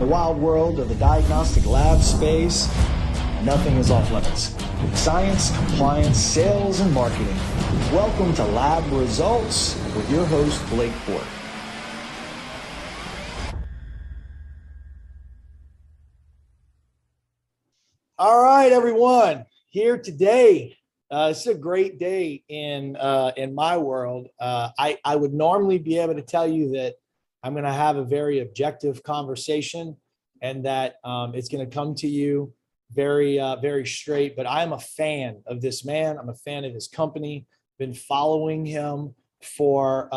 the wild world of the diagnostic lab space, nothing is off limits. With science, compliance, sales, and marketing. Welcome to Lab Results with your host, Blake Port. All right, everyone, here today. It's a great day in my world. I would normally be able to tell you that I'm going to have a very objective conversation and that it's going to come to you very straight. But I'm a fan of this man. I'm a fan of his company. Been following him for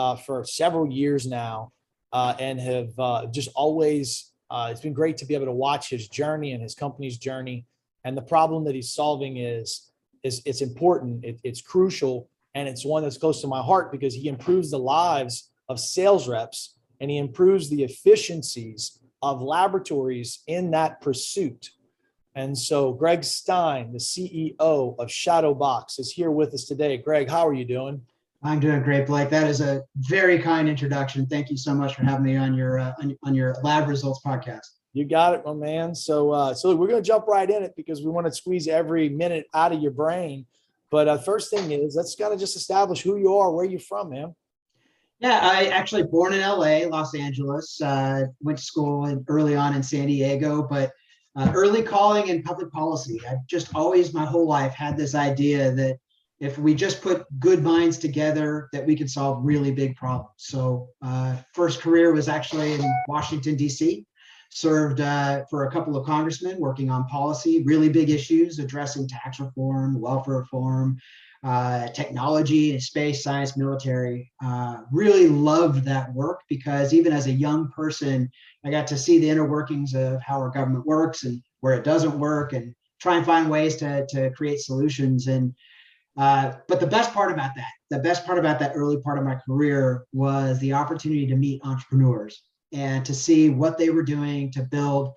several years now, and have just always. It's been great to be able to watch his journey and his company's journey. And the problem that he's solving is it's important, it's crucial, and it's one that's close to my heart because he improves the lives of sales reps and he improves the efficiencies of laboratories in that pursuit. And so Greg Stein, the CEO of Shadowbox, is here with us today. Greg, how are you doing? I'm doing great, Blake. That is a very kind introduction. Thank you so much for having me on your Lab Results podcast. You got it, my man. So we're going to jump right in it because we want to squeeze every minute out of your brain. But first thing is, let's kind of just establish who you are, where you're from, man. Yeah, I actually born in LA, Los Angeles. Went to school early on in San Diego, but early calling in public policy. I've just always, my whole life, had this idea that if we just put good minds together, that we could solve really big problems. So first career was actually in Washington, D.C., served for a couple of congressmen working on policy, really big issues, addressing tax reform, welfare reform, technology, space, science, military. Really loved that work because even as a young person, I got to see the inner workings of how our government works and where it doesn't work and try and find ways to create solutions. And but the best part about that early part of my career was the opportunity to meet entrepreneurs and to see what they were doing to build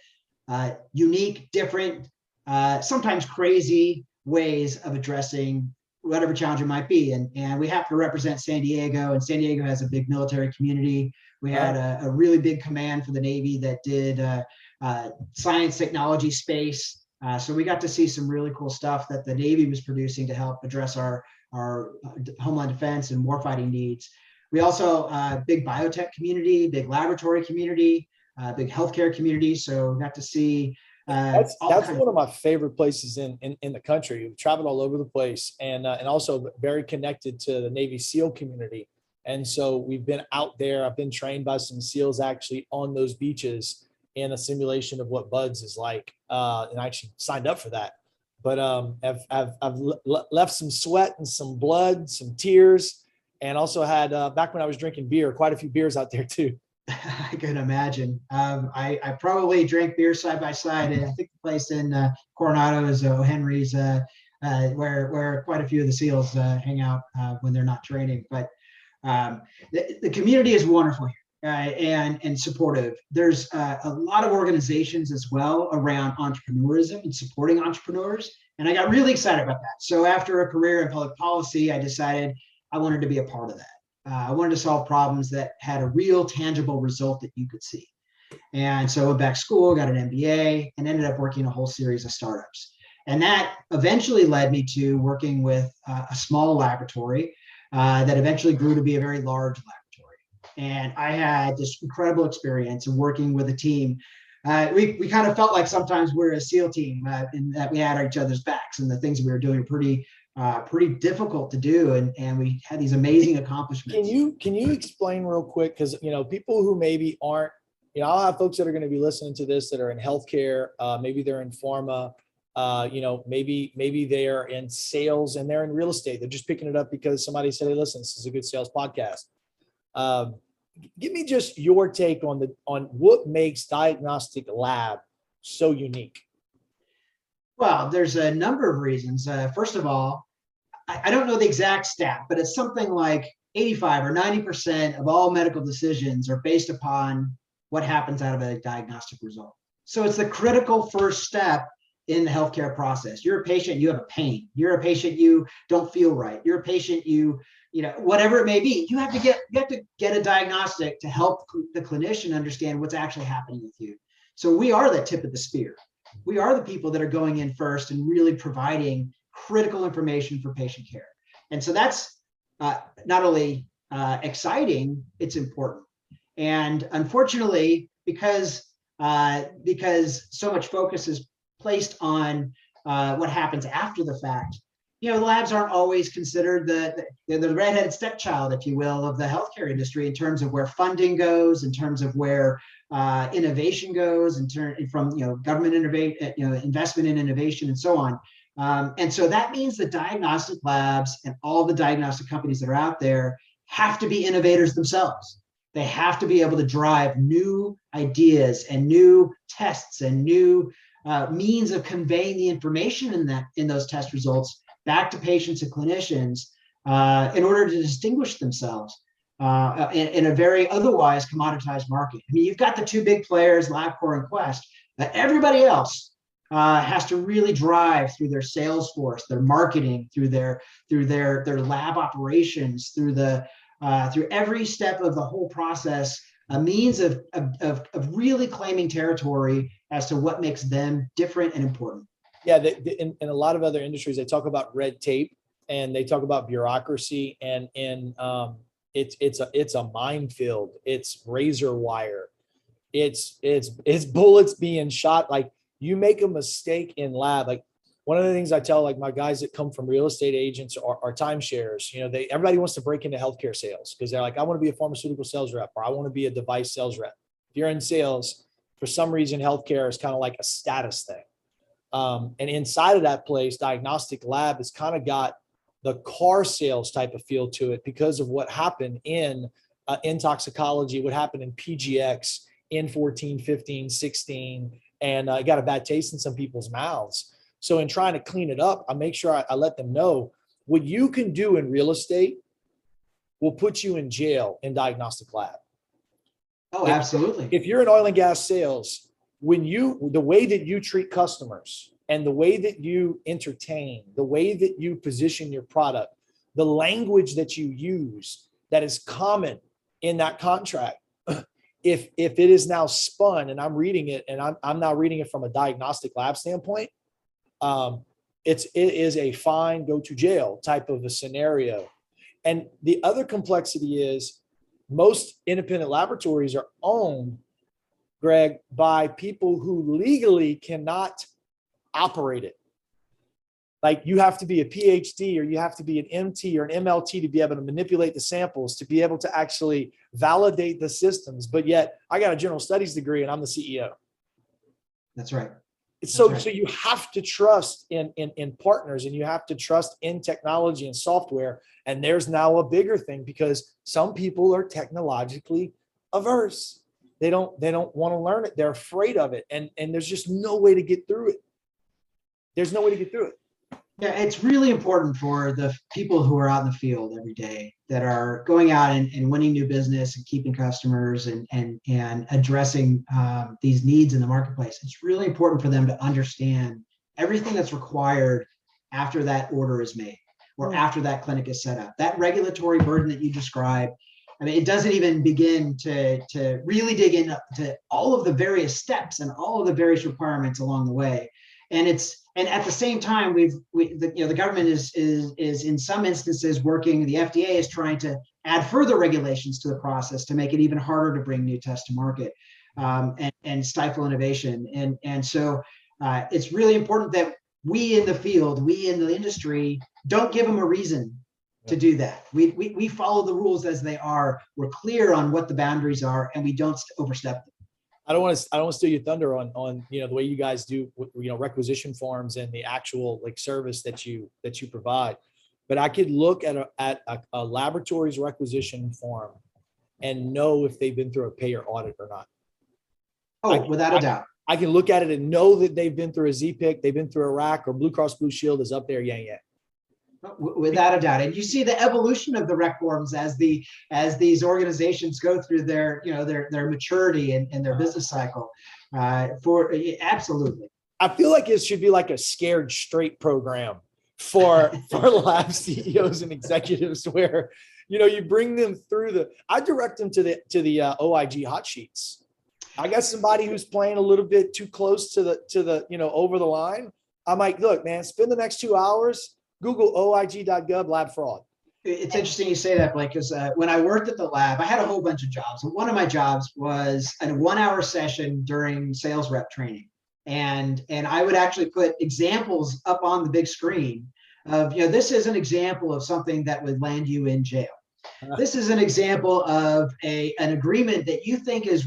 unique, different, sometimes crazy ways of addressing whatever challenge it might be. And we have to represent San Diego, and San Diego has a big military community. We had a really big command for the Navy that did science, technology, space. So we got to see some really cool stuff that the Navy was producing to help address our homeland defense and warfighting needs. We also big biotech community, big laboratory community, big healthcare community. So got to see. That's one of my favorite places in the country. We've traveled all over the place, and also very connected to the Navy SEAL community. And so we've been out there. I've been trained by some SEALs actually on those beaches in a simulation of what Buds is like, and I actually signed up for that. But I've left some sweat and some blood, some tears. And also had, back when I was drinking beer, quite a few beers out there too. I can imagine. I probably drank beer side by side. I think the place in Coronado is O'Henry's, where quite a few of the SEALs hang out when they're not training. But the community is wonderful here and supportive. There's a lot of organizations as well around entrepreneurism and supporting entrepreneurs. And I got really excited about that. So after a career in public policy, I decided I wanted to be a part of that. I wanted to solve problems that had a real tangible result that you could see. And so I went back to school, got an MBA, and ended up working a whole series of startups. And that eventually led me to working with a small laboratory that eventually grew to be a very large laboratory. And I had this incredible experience of working with a team. We kind of felt like sometimes we're a SEAL team in that we had each other's backs, and the things we were doing were pretty difficult to do, and we had these amazing accomplishments. Can you explain real quick, because people who maybe aren't, I'll have folks that are going to be listening to this that are in healthcare, maybe they're in pharma, maybe they are in sales and they're in real estate. They're just picking it up because somebody said, "Hey, listen, this is a good sales podcast." Give me just your take on what makes Diagnostic Lab so unique. Well, there's a number of reasons. First of all, I don't know the exact stat, but it's something like 85 or 90% of all medical decisions are based upon what happens out of a diagnostic result. So it's the critical first step in the healthcare process. You're a patient, you have a pain. You're a patient, you don't feel right. You're a patient, whatever it may be, you have to get a diagnostic to help the clinician understand what's actually happening with you. So we are the tip of the spear. We are the people that are going in first and really providing critical information for patient care. And so that's not only exciting, it's important. And unfortunately, because so much focus is placed on what happens after the fact, the labs aren't always considered the redheaded stepchild, if you will, of the healthcare industry in terms of where funding goes, in terms of where innovation goes, from government investment in innovation and so on. And so that means the diagnostic labs and all the diagnostic companies that are out there have to be innovators themselves. They have to be able to drive new ideas and new tests and new means of conveying the information in those test results back to patients and clinicians in order to distinguish themselves in a very otherwise commoditized market. I mean, you've got the two big players, LabCorp and Quest, but everybody else has to really drive through their sales force, their marketing, through their lab operations, through every step of the whole process, a means of really claiming territory as to what makes them different and important. Yeah, in a lot of other industries, they talk about red tape and they talk about bureaucracy, and it's a minefield. It's razor wire. It's bullets being shot. Like, you make a mistake in lab. Like, one of the things I tell like my guys that come from real estate agents or timeshares, everybody wants to break into healthcare sales because they're like, I want to be a pharmaceutical sales rep, or I want to be a device sales rep. If you're in sales, for some reason, healthcare is kind of like a status thing. And inside of that place, Diagnostic Lab has kind of got the car sales type of feel to it because of what happened in toxicology, what happened in PGX in 14, 15, 16, and it got a bad taste in some people's mouths. So in trying to clean it up, I make sure I let them know what you can do in real estate will put you in jail in Diagnostic Lab. Oh, absolutely. If you're in oil and gas sales, the way that you treat customers and the way that you entertain, the way that you position your product, the language that you use that is common in that contract, if it is now spun, and I'm reading it, and I'm now reading it from a diagnostic lab standpoint, it is a fine, go to jail type of a scenario. And the other complexity is most independent laboratories are owned, Greg, by people who legally cannot operate it. Like, you have to be a PhD or you have to be an MT or an MLT to be able to manipulate the samples, to be able to actually validate the systems. But yet I got a general studies degree and I'm the CEO. That's right. So you have to trust in partners, and you have to trust in technology and software. And there's now a bigger thing because some people are technologically averse. They don't want to learn it. They're afraid of it. And there's just no way to get through it. There's no way to get through it. Yeah, it's really important for the people who are out in the field every day that are going out and winning new business and keeping customers and addressing these needs in the marketplace. It's really important for them to understand everything that's required after that order is made or after that clinic is set up. That regulatory burden that you described, I mean, it doesn't even begin to really dig into all of the various steps and all of the various requirements along the way. And at the same time, the government is in some instances working. The FDA is trying to add further regulations to the process to make it even harder to bring new tests to market and stifle innovation. And so it's really important that we in the field, we in the industry, don't give them a reason to do that. We follow the rules as they are. We're clear on what the boundaries are, and we don't overstep them. I don't want to steal your thunder on the way you guys do requisition forms and the actual service that you provide, but I could look at a laboratory's requisition form and know if they've been through a payer audit or not. Oh, without a doubt. I can look at it and know that they've been through a ZPIC, they've been through a RAC, or Blue Cross Blue Shield is up there. Yeah. Without a doubt. And you see the evolution of the rec forms as these organizations go through their maturity and their business cycle. Absolutely. I feel like it should be like a scared straight program for lab CEOs and executives where you bring them through I direct them to the OIG hot sheets. I got somebody who's playing a little bit too close to the, over the line. I'm like, look, man, spend the next 2 hours, Google oig.gov lab fraud. It's interesting you say that, Blake, because when I worked at the lab, I had a whole bunch of jobs. And one of my jobs was a 1-hour session during sales rep training. And I would actually put examples up on the big screen of, this is an example of something that would land you in jail. This is an example of an agreement that you think is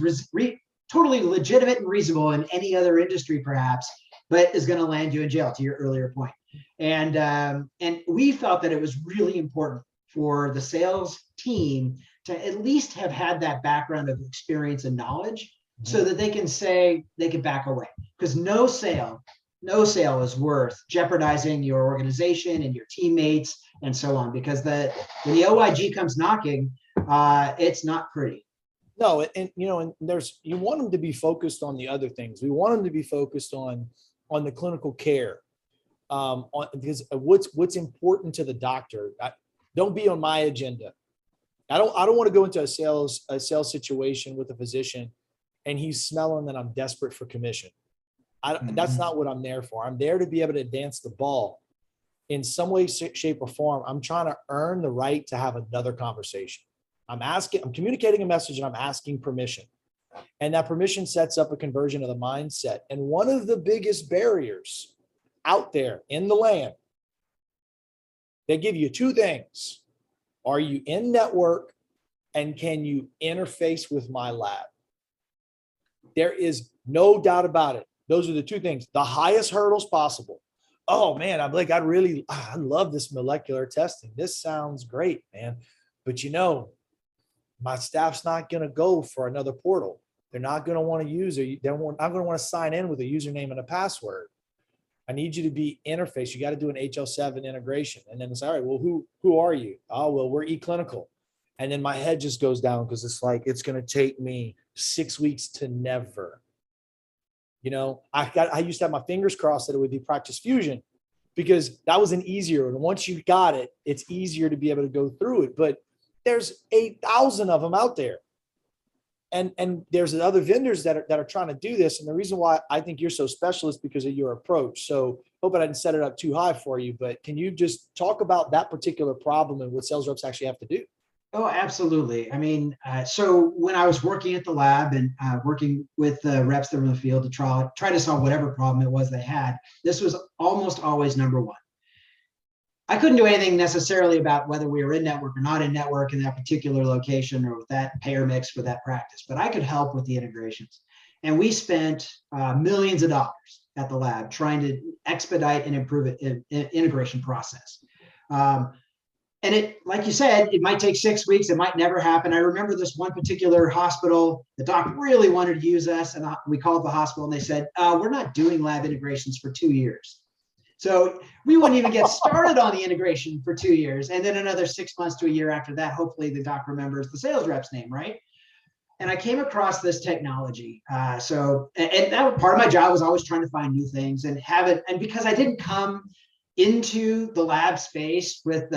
totally legitimate and reasonable in any other industry, perhaps, but is going to land you in jail, to your earlier point. And we felt that it was really important for the sales team to at least have had that background of experience and knowledge, so that they can back away, because no sale is worth jeopardizing your organization and your teammates and so on, because when the OIG comes knocking, it's not pretty. No, and you want them to be focused on the other things. We want them to be focused on the clinical care. Because what's important to the doctor, don't be on my agenda. I don't want to go into a sales situation with a physician and he's smelling that I'm desperate for commission. That's not what I'm there for. I'm there to be able to advance the ball in some way, shape, or form. I'm trying to earn the right to have another conversation. I'm communicating a message and I'm asking permission. And that permission sets up a conversion of the mindset. And one of the biggest barriers out there in the land, they give you 2 things. Are you in network, and can you interface with my lab? There is no doubt about it. Those are the 2 things, the highest hurdles possible. Oh man, I'm like, I love this molecular testing. This sounds great, man. But my staff's not going to go for another portal. They're not going to want to use it. I'm going to want to sign in with a username and a password. I need you to be interface. You got to do an HL7 integration. And then it's all right, well, who are you? Oh, well, we're eClinical. And then my head just goes down, because it's like, it's going to take me 6 weeks to never. I used to have my fingers crossed that it would be Practice Fusion, because that was an easier. And once you got it, it's easier to be able to go through it. But there's 8,000 of them out there. And there's other vendors that are trying to do this. And the reason why I think you're so special is because of your approach. So hope I didn't set it up too high for you, but can you just talk about that particular problem and what sales reps actually have to do? Oh, absolutely. I mean, so when I was working at the lab and working with reps that were in the field to try to solve whatever problem it was they had, this was almost always number 1. I couldn't do anything necessarily about whether we were in network or not in network in that particular location or with that payer mix for that practice, but I could help with the integrations. And we spent millions of dollars at the lab trying to expedite and improve it integration process. And it, like you said, it might take 6 weeks. It might never happen. I remember this one particular hospital, the doc really wanted to use us, and we called the hospital and they said, we're not doing lab integrations for 2 years. So we wouldn't even get started on the integration for 2 years. And then another 6 months to a year after that, hopefully the doc remembers the sales rep's name, right? And I came across this technology. And that part of my job was always trying to find new things and have it. And because I didn't come into the lab space with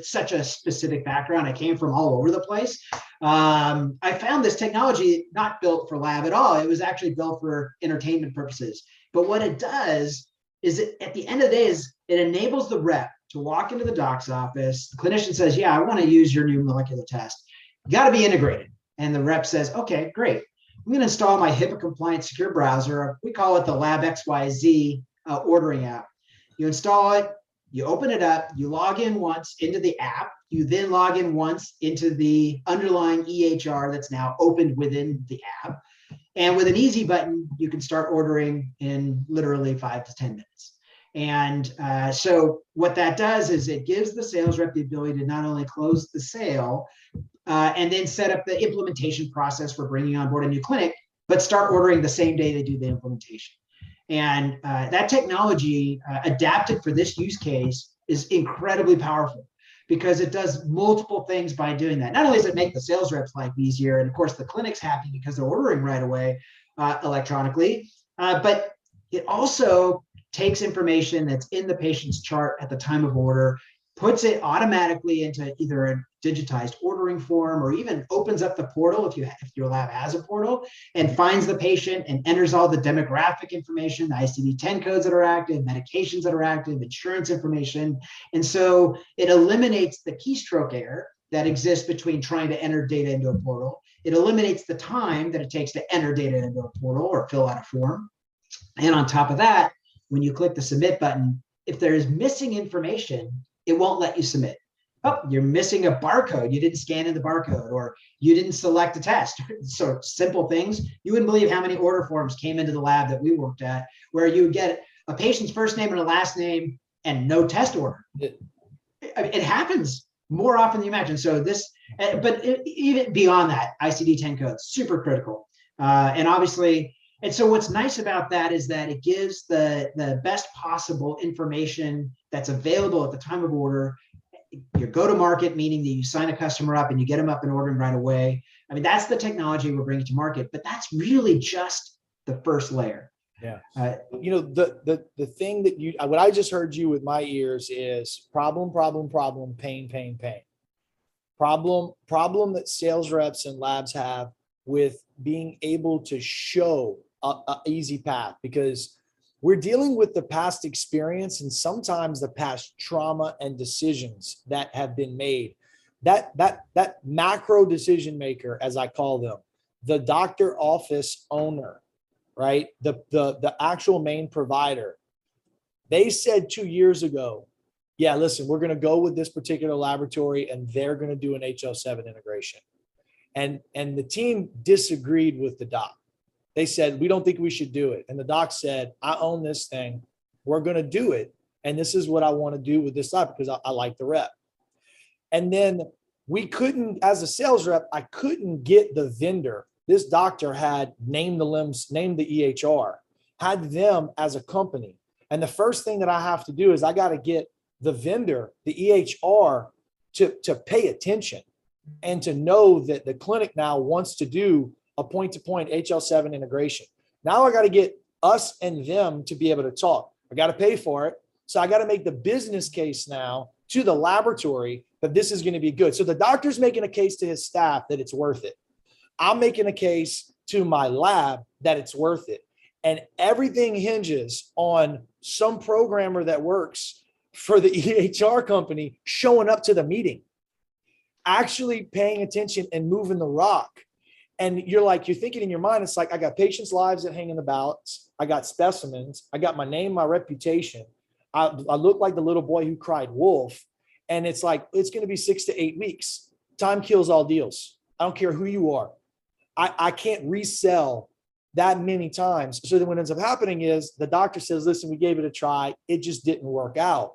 such a specific background, I came from all over the place. I found this technology not built for lab at all. It was actually built for entertainment purposes. But what it does is at the end of the day is it enables the rep to walk into the doc's office. The clinician says, yeah, I want to use your new molecular test. You got to be integrated. And the rep says, okay, great. I'm going to install my HIPAA compliant secure browser. We call it the Lab XYZ ordering app. You install it, you open it up, you log in once into the app. You then log in once into the underlying EHR that's now opened within the app. And with an easy button, you can start ordering in literally 5 to 10 minutes. And so what that does is it gives the sales rep the ability to not only close the sale and then set up the implementation process for bringing on board a new clinic, but start ordering the same day they do the implementation. And that technology adapted for this use case is incredibly powerful because it does multiple things by doing that. Not only does it make the sales reps' life easier, and of course the clinic's happy because they're ordering right away electronically, but it also takes information that's in the patient's chart at the time of order, puts it automatically into either a digitized ordering form or even opens up the portal if your lab has a portal, and finds the patient and enters all the demographic information, the ICD-10 codes that are active, medications that are active, insurance information. And so it eliminates the keystroke error that exists between trying to enter data into a portal. It eliminates the time that it takes to enter data into a portal or fill out a form. And on top of that, when you click the submit button, if there is missing information, it won't let you submit. Oh, you're missing a barcode. You didn't scan in the barcode, or you didn't select a test. So simple things. You wouldn't believe how many order forms came into the lab that we worked at, where you would get a patient's first name and a last name and no test order. It happens more often than you imagine. So this, but even beyond that, ICD-10 codes, super critical. And obviously, and so what's nice about that is that it gives the best possible information that's available at the time of order. Your go-to-market, meaning that you sign a customer up and you get them up and ordering right away. I mean, that's the technology we're bringing to market, but that's really just the first layer. Yeah. The thing that what I just heard you with my ears is problem, pain, pain. Problem that sales reps and labs have with being able to show a easy path, because we're dealing with the past experience and sometimes the past trauma and decisions that have been made. That macro decision maker, as I call them, the doctor office owner, right? The actual main provider. They said 2 years ago, yeah, listen, we're going to go with this particular laboratory and they're going to do an HL7 integration. And the team disagreed with the doc. They said, we don't think we should do it. And the doc said, I own this thing. We're going to do it. And this is what I want to do with this lab because I like the rep. And then we couldn't, as a sales rep, I couldn't get the vendor. This doctor had named the limbs, named the EHR, had them as a company. And the first thing that I have to do is I got to get the vendor, the EHR, to pay attention and to know that the clinic now wants to do a point-to-point HL7 integration. Now I got to get us and them to be able to talk. I got to pay for it. So I got to make the business case now to the laboratory that this is going to be good. So the doctor's making a case to his staff that it's worth it. I'm making a case to my lab that it's worth it. And everything hinges on some programmer that works for the EHR company showing up to the meeting, actually paying attention and moving the rock. And you're thinking in your mind, it's like, I got patients' lives that hang in the balance. I got specimens. I got my name, my reputation. I look like the little boy who cried wolf. And it's like, it's going to be 6 to 8 weeks. Time kills all deals. I don't care who you are. I can't resell that many times. So then what ends up happening is the doctor says, listen, we gave it a try. It just didn't work out.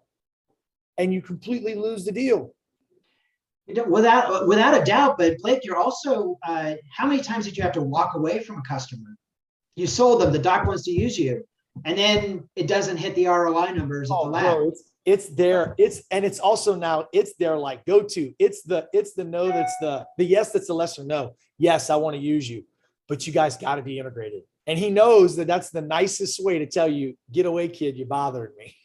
And you completely lose the deal. Without a doubt, but Blake, you're also, how many times did you have to walk away from a customer? You sold them, the doc wants to use you, and then it doesn't hit the ROI numbers of the lab. Bro, it's there. It's also now it's their like go-to. It's the no that's the yes that's the lesser no. Yes, I want to use you, but you guys got to be integrated. And he knows that that's the nicest way to tell you, get away, kid, you're bothering me.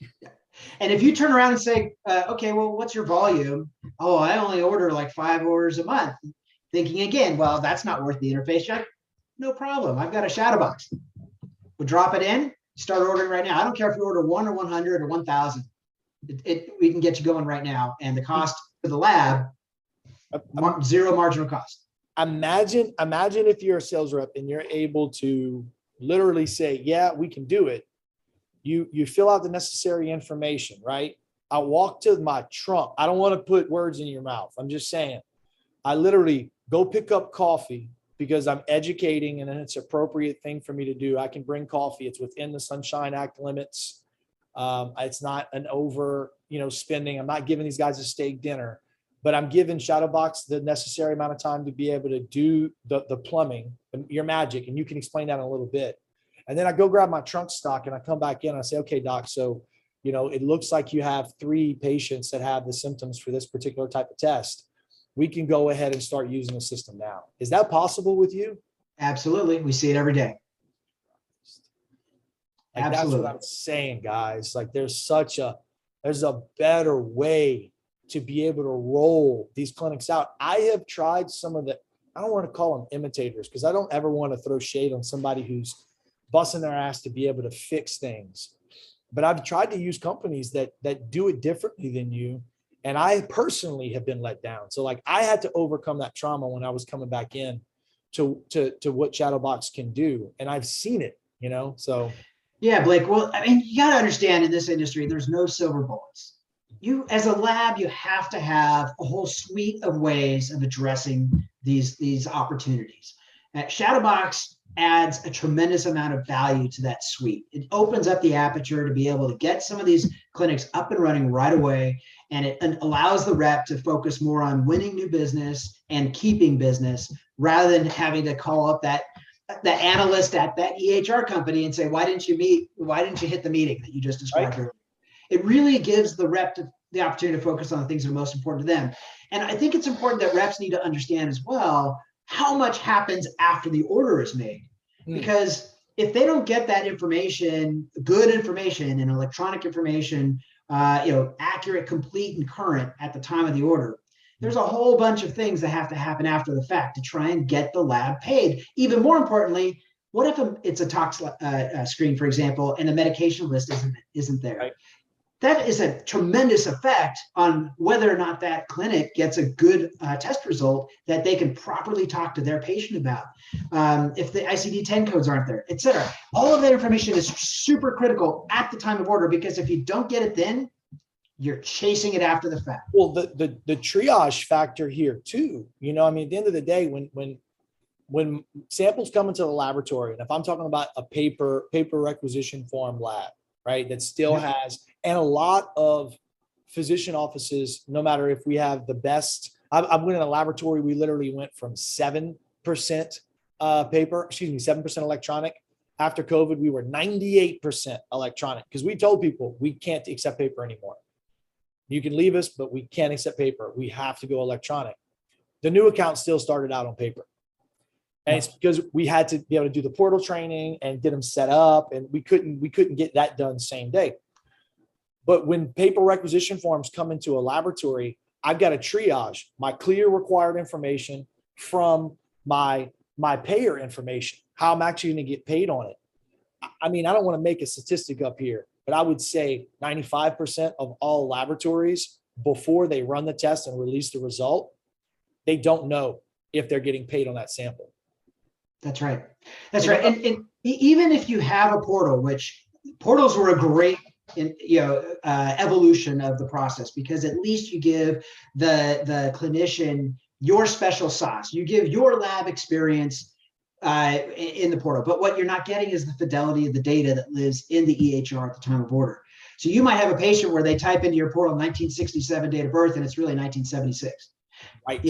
And if you turn around and say, okay, well, what's your volume? Oh, I only order like 5 orders a month. Thinking again, well, that's not worth the interface check. No problem. I've got a Shadowbox. We'll drop it in, start ordering right now. I don't care if you order 1 or 100 or 1,000. We can get you going right now. And the cost for the lab, zero marginal cost. Imagine if you're a sales rep and you're able to literally say, yeah, we can do it. You fill out the necessary information, right? I walk to my trunk. I don't want to put words in your mouth. I'm just saying, I literally go pick up coffee because I'm educating and it's an appropriate thing for me to do. I can bring coffee. It's within the Sunshine Act limits. It's not an over, spending. I'm not giving these guys a steak dinner, but I'm giving Shadowbox the necessary amount of time to be able to do the plumbing, your magic. And you can explain that in a little bit. And then I go grab my trunk stock and I come back in and I say, okay, doc, so, it looks like you have 3 patients that have the symptoms for this particular type of test. We can go ahead and start using the system now. Is that possible with you? Absolutely. We see it every day. Absolutely. That's what I'm saying, guys. Like there's a better way to be able to roll these clinics out. I have tried some of the, I don't want to call them imitators because I don't ever want to throw shade on somebody who's busting their ass to be able to fix things. But I've tried to use companies that do it differently than you. And I personally have been let down. So like I had to overcome that trauma when I was coming back in to what Shadowbox can do. And I've seen it, you know, so. Yeah, Blake. Well, I mean, you got to understand in this industry, there's no silver bullets. You, as a lab, you have to have a whole suite of ways of addressing these opportunities. Shadowbox adds a tremendous amount of value to that suite. It opens up the aperture to be able to get some of these clinics up and running right away, and it allows the rep to focus more on winning new business and keeping business rather than having to call up that analyst at that EHR company and say, why didn't you hit the meeting that you just described earlier? It really gives the rep the opportunity to focus on the things that are most important to them. And I think it's important that reps need to understand as well how much happens after the order is made. Because if they don't get that information, good information and electronic information, accurate, complete, and current at the time of the order, there's a whole bunch of things that have to happen after the fact to try and get the lab paid. Even more importantly, what if it's a tox screen, for example, and the medication list isn't there? Right. That is a tremendous effect on whether or not that clinic gets a good test result that they can properly talk to their patient about. If the ICD-10 codes aren't there, et cetera. All of that information is super critical at the time of order, because if you don't get it then, you're chasing it after the fact. Well, the triage factor here too, you know, I mean, at the end of the day, when samples come into the laboratory, and if I'm talking about a paper requisition form lab, right, that still has, and a lot of physician offices, no matter if we have the best, I went in a laboratory, we literally went from 7% 7% electronic. After COVID, we were 98% electronic because we told people we can't accept paper anymore. You can leave us, but we can't accept paper. We have to go electronic. The new account still started out on paper. And it's because we had to be able to do the portal training and get them set up, and we couldn't get that done same day. But when paper requisition forms come into a laboratory, I've got to triage my clear required information from my payer information, how I'm actually going to get paid on it. I mean, I don't want to make a statistic up here, but I would say 95% of all laboratories, before they run the test and release the result, they don't know if they're getting paid on that sample. That's right. That's right. And even if you have a portal, which portals were a great evolution of the process, because at least you give the clinician your special sauce. You give your lab experience in the portal. But what you're not getting is the fidelity of the data that lives in the EHR at the time of order. So you might have a patient where they type into your portal 1967 date of birth, and it's really 1976. Right.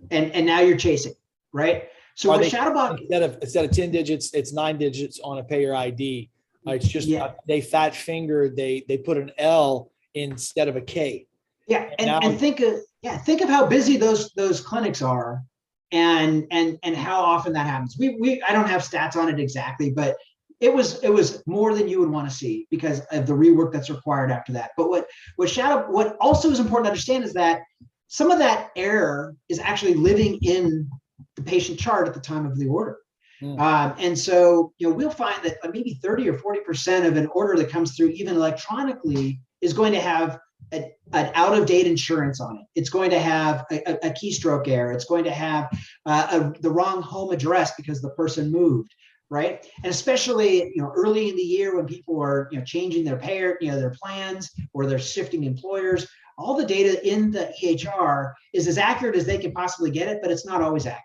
And now you're chasing, right? So with Shadowbox, instead of 10 digits, it's 9 digits on a payer ID. It's just they fat fingered. They put an L instead of a K. Yeah, and think of how busy those clinics are, and how often that happens. I don't have stats on it exactly, but it was more than you would want to see because of the rework that's required after that. But what also is important to understand is that some of that error is actually living in the patient chart at the time of the order. And so, we'll find that maybe 30 or 40% of an order that comes through even electronically is going to have an out-of-date insurance on it. It's going to have a keystroke error. It's going to have the wrong home address because the person moved, right? And especially, early in the year when people are, changing their payer, their plans, or they're shifting employers, all the data in the EHR is as accurate as they can possibly get it, but it's not always accurate.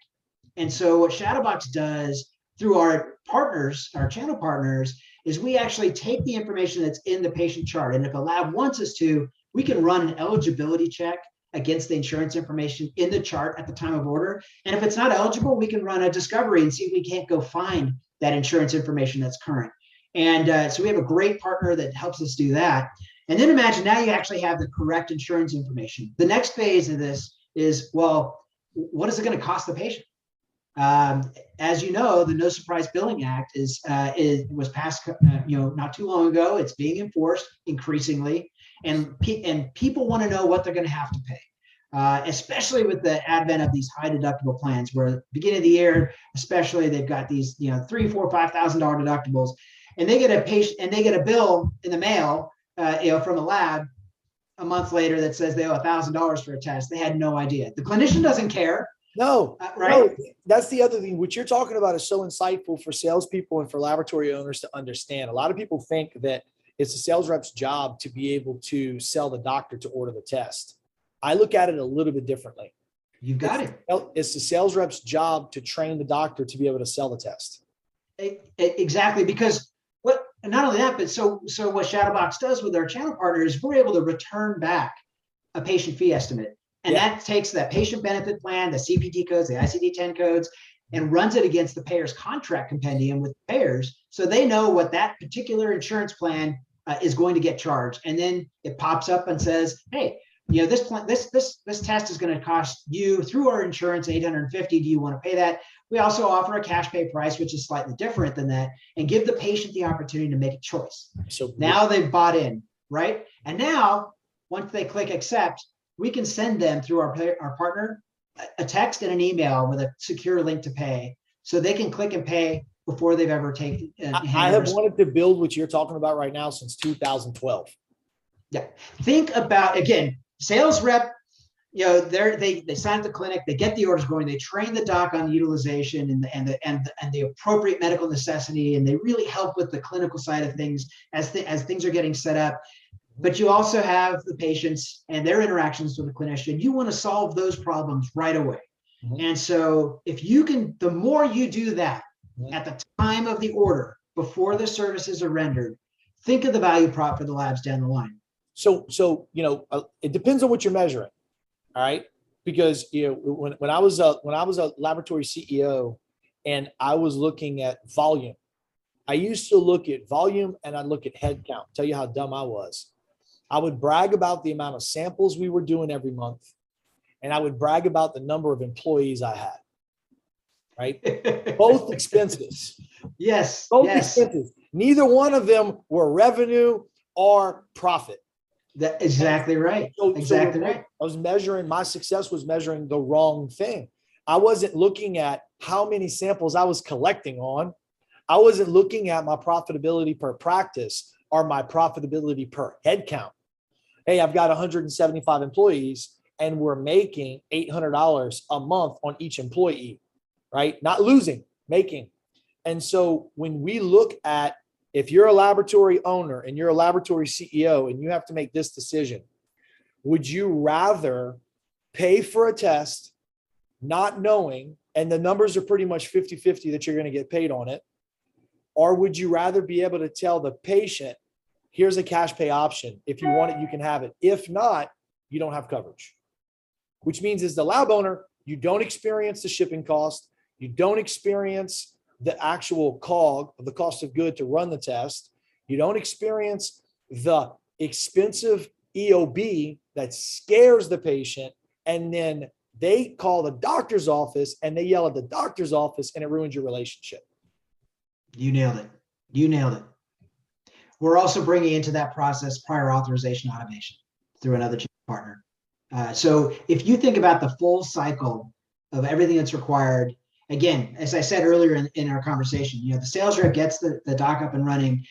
And so what Shadowbox does through our partners, our channel partners, is we actually take the information that's in the patient chart. And if a lab wants us to, we can run an eligibility check against the insurance information in the chart at the time of order. And if it's not eligible, we can run a discovery and see if we can't go find that insurance information that's current. And so we have a great partner that helps us do that. And then imagine now you actually have the correct insurance information. The next phase of this is, well, what is it going to cost the patient? As you know, the No Surprise Billing Act was passed, not too long ago. It's being enforced increasingly, and people want to know what they're going to have to pay. Especially with the advent of these high deductible plans, where at the beginning of the year, especially, they've got these, $3,000, $4,000, $5,000 deductibles, and they get a bill in the mail, from a lab a month later that says they owe $1,000 for a test. They had no idea. The clinician doesn't care. No, right? No, that's the other thing. What you're talking about is so insightful for salespeople and for laboratory owners to understand. A lot of people think that it's a sales rep's job to be able to sell the doctor to order the test. I look at it a little bit differently. You got it. It's the sales rep's job to train the doctor to be able to sell the test. Exactly, because not only that, but so what Shadowbox does with our channel partners, we're able to return back a patient fee estimate. And that takes that patient benefit plan, the CPT codes, the ICD-10 codes, and runs it against the payer's contract compendium with payers, so they know what that particular insurance plan is going to get charged. And then it pops up and says, hey, this test is going to cost you through our insurance $850. Do you want to pay that? We also offer a cash pay price, which is slightly different than that, and give the patient the opportunity to make a choice. So now they've bought in, right? And now, once they click accept, we can send them through our partner a text and an email with a secure link to pay, so they can click and pay before they've ever taken. I have wanted to build what you're talking about right now since 2012. Yeah. Think about, again, sales rep, they sign up the clinic, they get the orders going, they train the doc on utilization and the appropriate medical necessity, and they really help with the clinical side of things as things are getting set up. But you also have the patients and their interactions with the clinician. You want to solve those problems right away. Mm-hmm. And so if you can, the more you do that at the time of the order, before the services are rendered, think of the value prop for the labs down the line. So it depends on what you're measuring. All right. Because, when I was a laboratory CEO and I was looking at volume, I used to look at volume and I'd look at head count. Tell you how dumb I was. I would brag about the amount of samples we were doing every month, and I would brag about the number of employees I had, right? Both expenses. Yes. Both expenses. Neither one of them were revenue or profit. That's exactly right. Exactly right. My success was measuring the wrong thing. I wasn't looking at how many samples I was collecting on. I wasn't looking at my profitability per practice or my profitability per head count. Hey, I've got 175 employees and we're making $800 a month on each employee, right? Not losing, making. And so when we look at, if you're a laboratory owner and you're a laboratory CEO and you have to make this decision, would you rather pay for a test not knowing, and the numbers are pretty much 50-50 that you're going to get paid on it, or would you rather be able to tell the patient, here's a cash pay option. If you want it, you can have it. If not, you don't have coverage, which means as the lab owner, you don't experience the shipping cost. You don't experience the actual COG, the cost of good to run the test. You don't experience the expensive EOB that scares the patient. And then they call the doctor's office and they yell at the doctor's office and it ruins your relationship. You nailed it. You nailed it. We're also bringing into that process prior authorization automation through another partner. So if you think about the full cycle of everything that's required, again, as I said earlier in our conversation, the sales rep gets the doc up and running,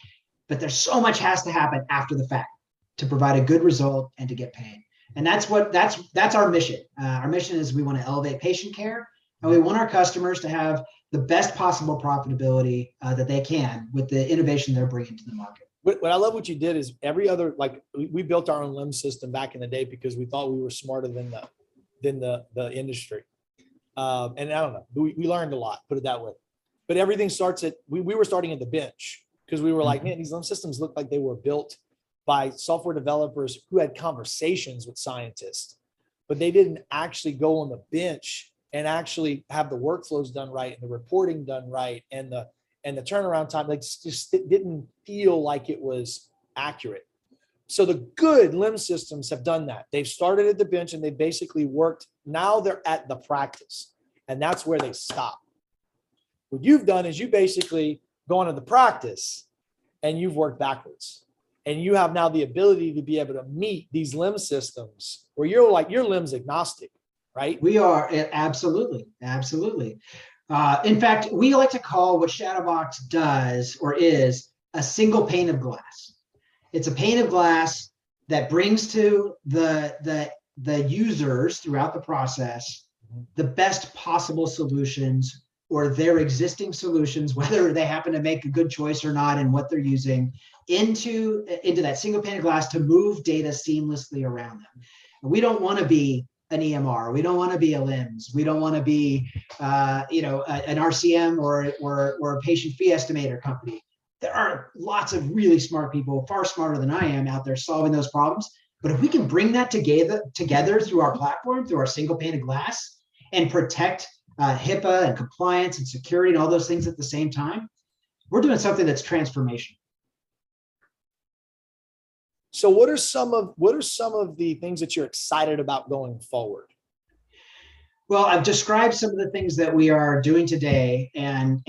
but there's so much has to happen after the fact to provide a good result and to get paid. And that's our mission. Our mission is we want to elevate patient care, and we want our customers to have the best possible profitability that they can with the innovation they're bringing to the market. What I love what you did is we built our own LIMS system back in the day because we thought we were smarter than the industry. And I don't know, we learned a lot, put it that way. But everything starts we were starting at the bench because we were like, man, these LIMS systems look like they were built by software developers who had conversations with scientists, but they didn't actually go on the bench and actually have the workflows done right and the reporting done right and the turnaround time, it didn't feel like it was accurate. So the good LIMS systems have done that. They've started at the bench and they basically worked. Now they're at the practice, and that's where they stop. What you've done is you basically gone to the practice and you've worked backwards. And you have now the ability to be able to meet these limb systems where you're limbs agnostic, right? We are absolutely, absolutely. In fact, we like to call what Shadowbox does or is a single pane of glass. It's a pane of glass that brings to the users throughout the process the best possible solutions or their existing solutions, whether they happen to make a good choice or not and what they're using, into that single pane of glass to move data seamlessly around them. We don't want to be an EMR. We don't want to be a LIMS. We don't want to be, an RCM or a patient fee estimator company. There are lots of really smart people, far smarter than I am, out there solving those problems. But if we can bring that together through our platform, through our single pane of glass, and protect HIPAA and compliance and security and all those things at the same time, we're doing something that's transformational. So what are some of the things that you're excited about going forward? Well, I've described some of the things that we are doing today and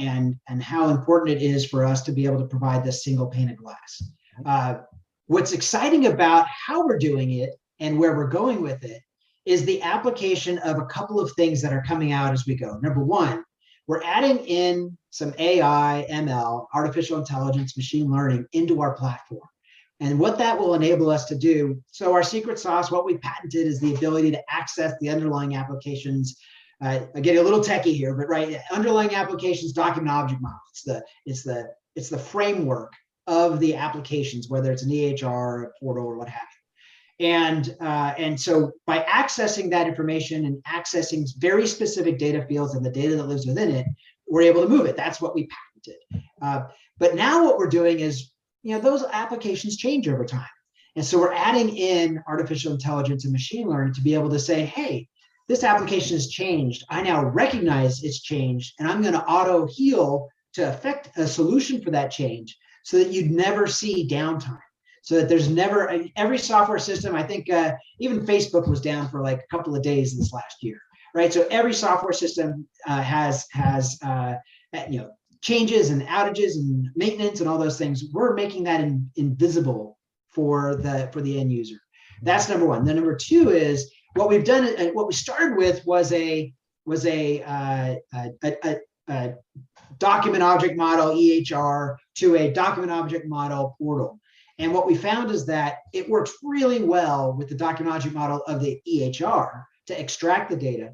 how important it is for us to be able to provide this single pane of glass. What's exciting about how we're doing it and where we're going with it is the application of a couple of things that are coming out as we go. Number one, we're adding in some AI, ML, artificial intelligence, machine learning into our platform. And what that will enable us to do, so our secret sauce, what we patented, is the ability to access the underlying applications. I'm getting a little techie here, but right, underlying applications, document object model. It's the framework of the applications, whether it's an EHR, a portal, or what have you. And so by accessing that information and accessing very specific data fields and the data that lives within it, we're able to move it. That's what we patented. But now what we're doing is, those applications change over time. And so we're adding in artificial intelligence and machine learning to be able to say, hey, this application has changed. I now recognize it's changed, and I'm going to auto heal to affect a solution for that change so that you'd never see downtime. So that there's never, every software system, I think even Facebook was down for like a couple of days this last year, right? So every software system has changes and outages and maintenance and all those things. We're making that invisible for the end user. That's number one. Then number two is what we've done. What we started with was a document object model EHR to a document object model portal. And what we found is that it works really well with the document object model of the EHR to extract the data.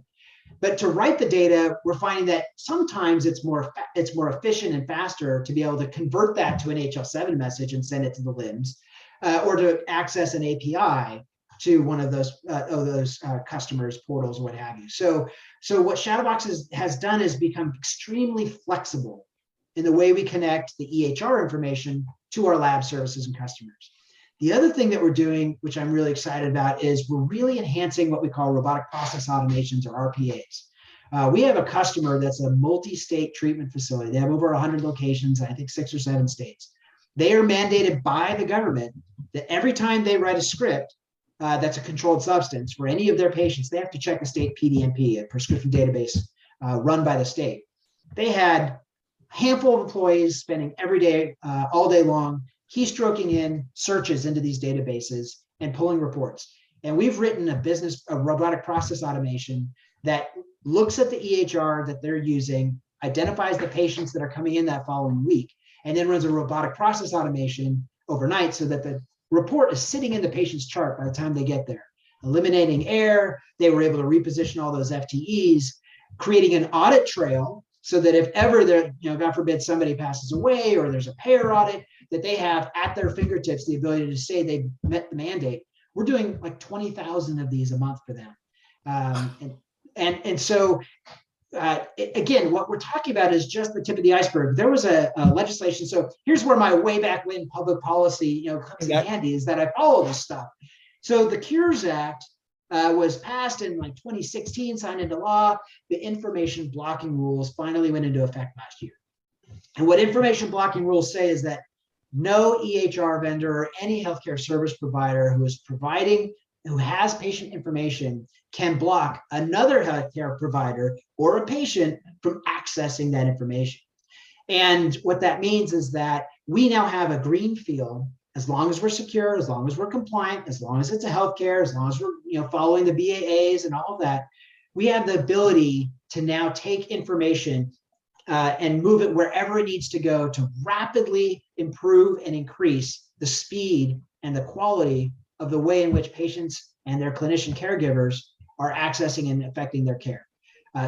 But to write the data, we're finding that sometimes it's more efficient and faster to be able to convert that to an HL7 message and send it to the LIMS, or to access an API to one of those customers' portals or what have you. So what Shadowbox has done is become extremely flexible in the way we connect the EHR information to our lab services and customers. The other thing that we're doing, which I'm really excited about, is we're really enhancing what we call robotic process automations, or RPAs. We have a customer that's a multi-state treatment facility. They have over 100 locations, I think 6 or 7 states. They are mandated by the government that every time they write a script that's a controlled substance for any of their patients, they have to check a state PDMP, a prescription database run by the state. They had a handful of employees spending every day, all day long, keystroking in searches into these databases and pulling reports. And we've written a robotic process automation that looks at the EHR that they're using, identifies the patients that are coming in that following week, and then runs a robotic process automation overnight so that the report is sitting in the patient's chart by the time they get there, eliminating error. They were able to reposition all those FTEs, creating an audit trail so that if ever there, God forbid, somebody passes away or there's a payer audit, that they have at their fingertips the ability to say they met the mandate. We're doing like 20,000 of these a month for them. So again, what we're talking about is just the tip of the iceberg. There was a legislation. So here's where my way back when public policy comes in handy, is that I follow this stuff. So the Cures Act was passed in like 2016, signed into law. The information blocking rules finally went into effect last year. And what information blocking rules say is that no EHR vendor or any healthcare service provider who has patient information can block another healthcare provider or a patient from accessing that information. And what that means is that we now have a green field as long as we're secure, as long as we're compliant, as long as it's a healthcare, as long as we're following the BAAs and all of that, we have the ability to now take information and move it wherever it needs to go to rapidly improve and increase the speed and the quality of the way in which patients and their clinician caregivers are accessing and affecting their care.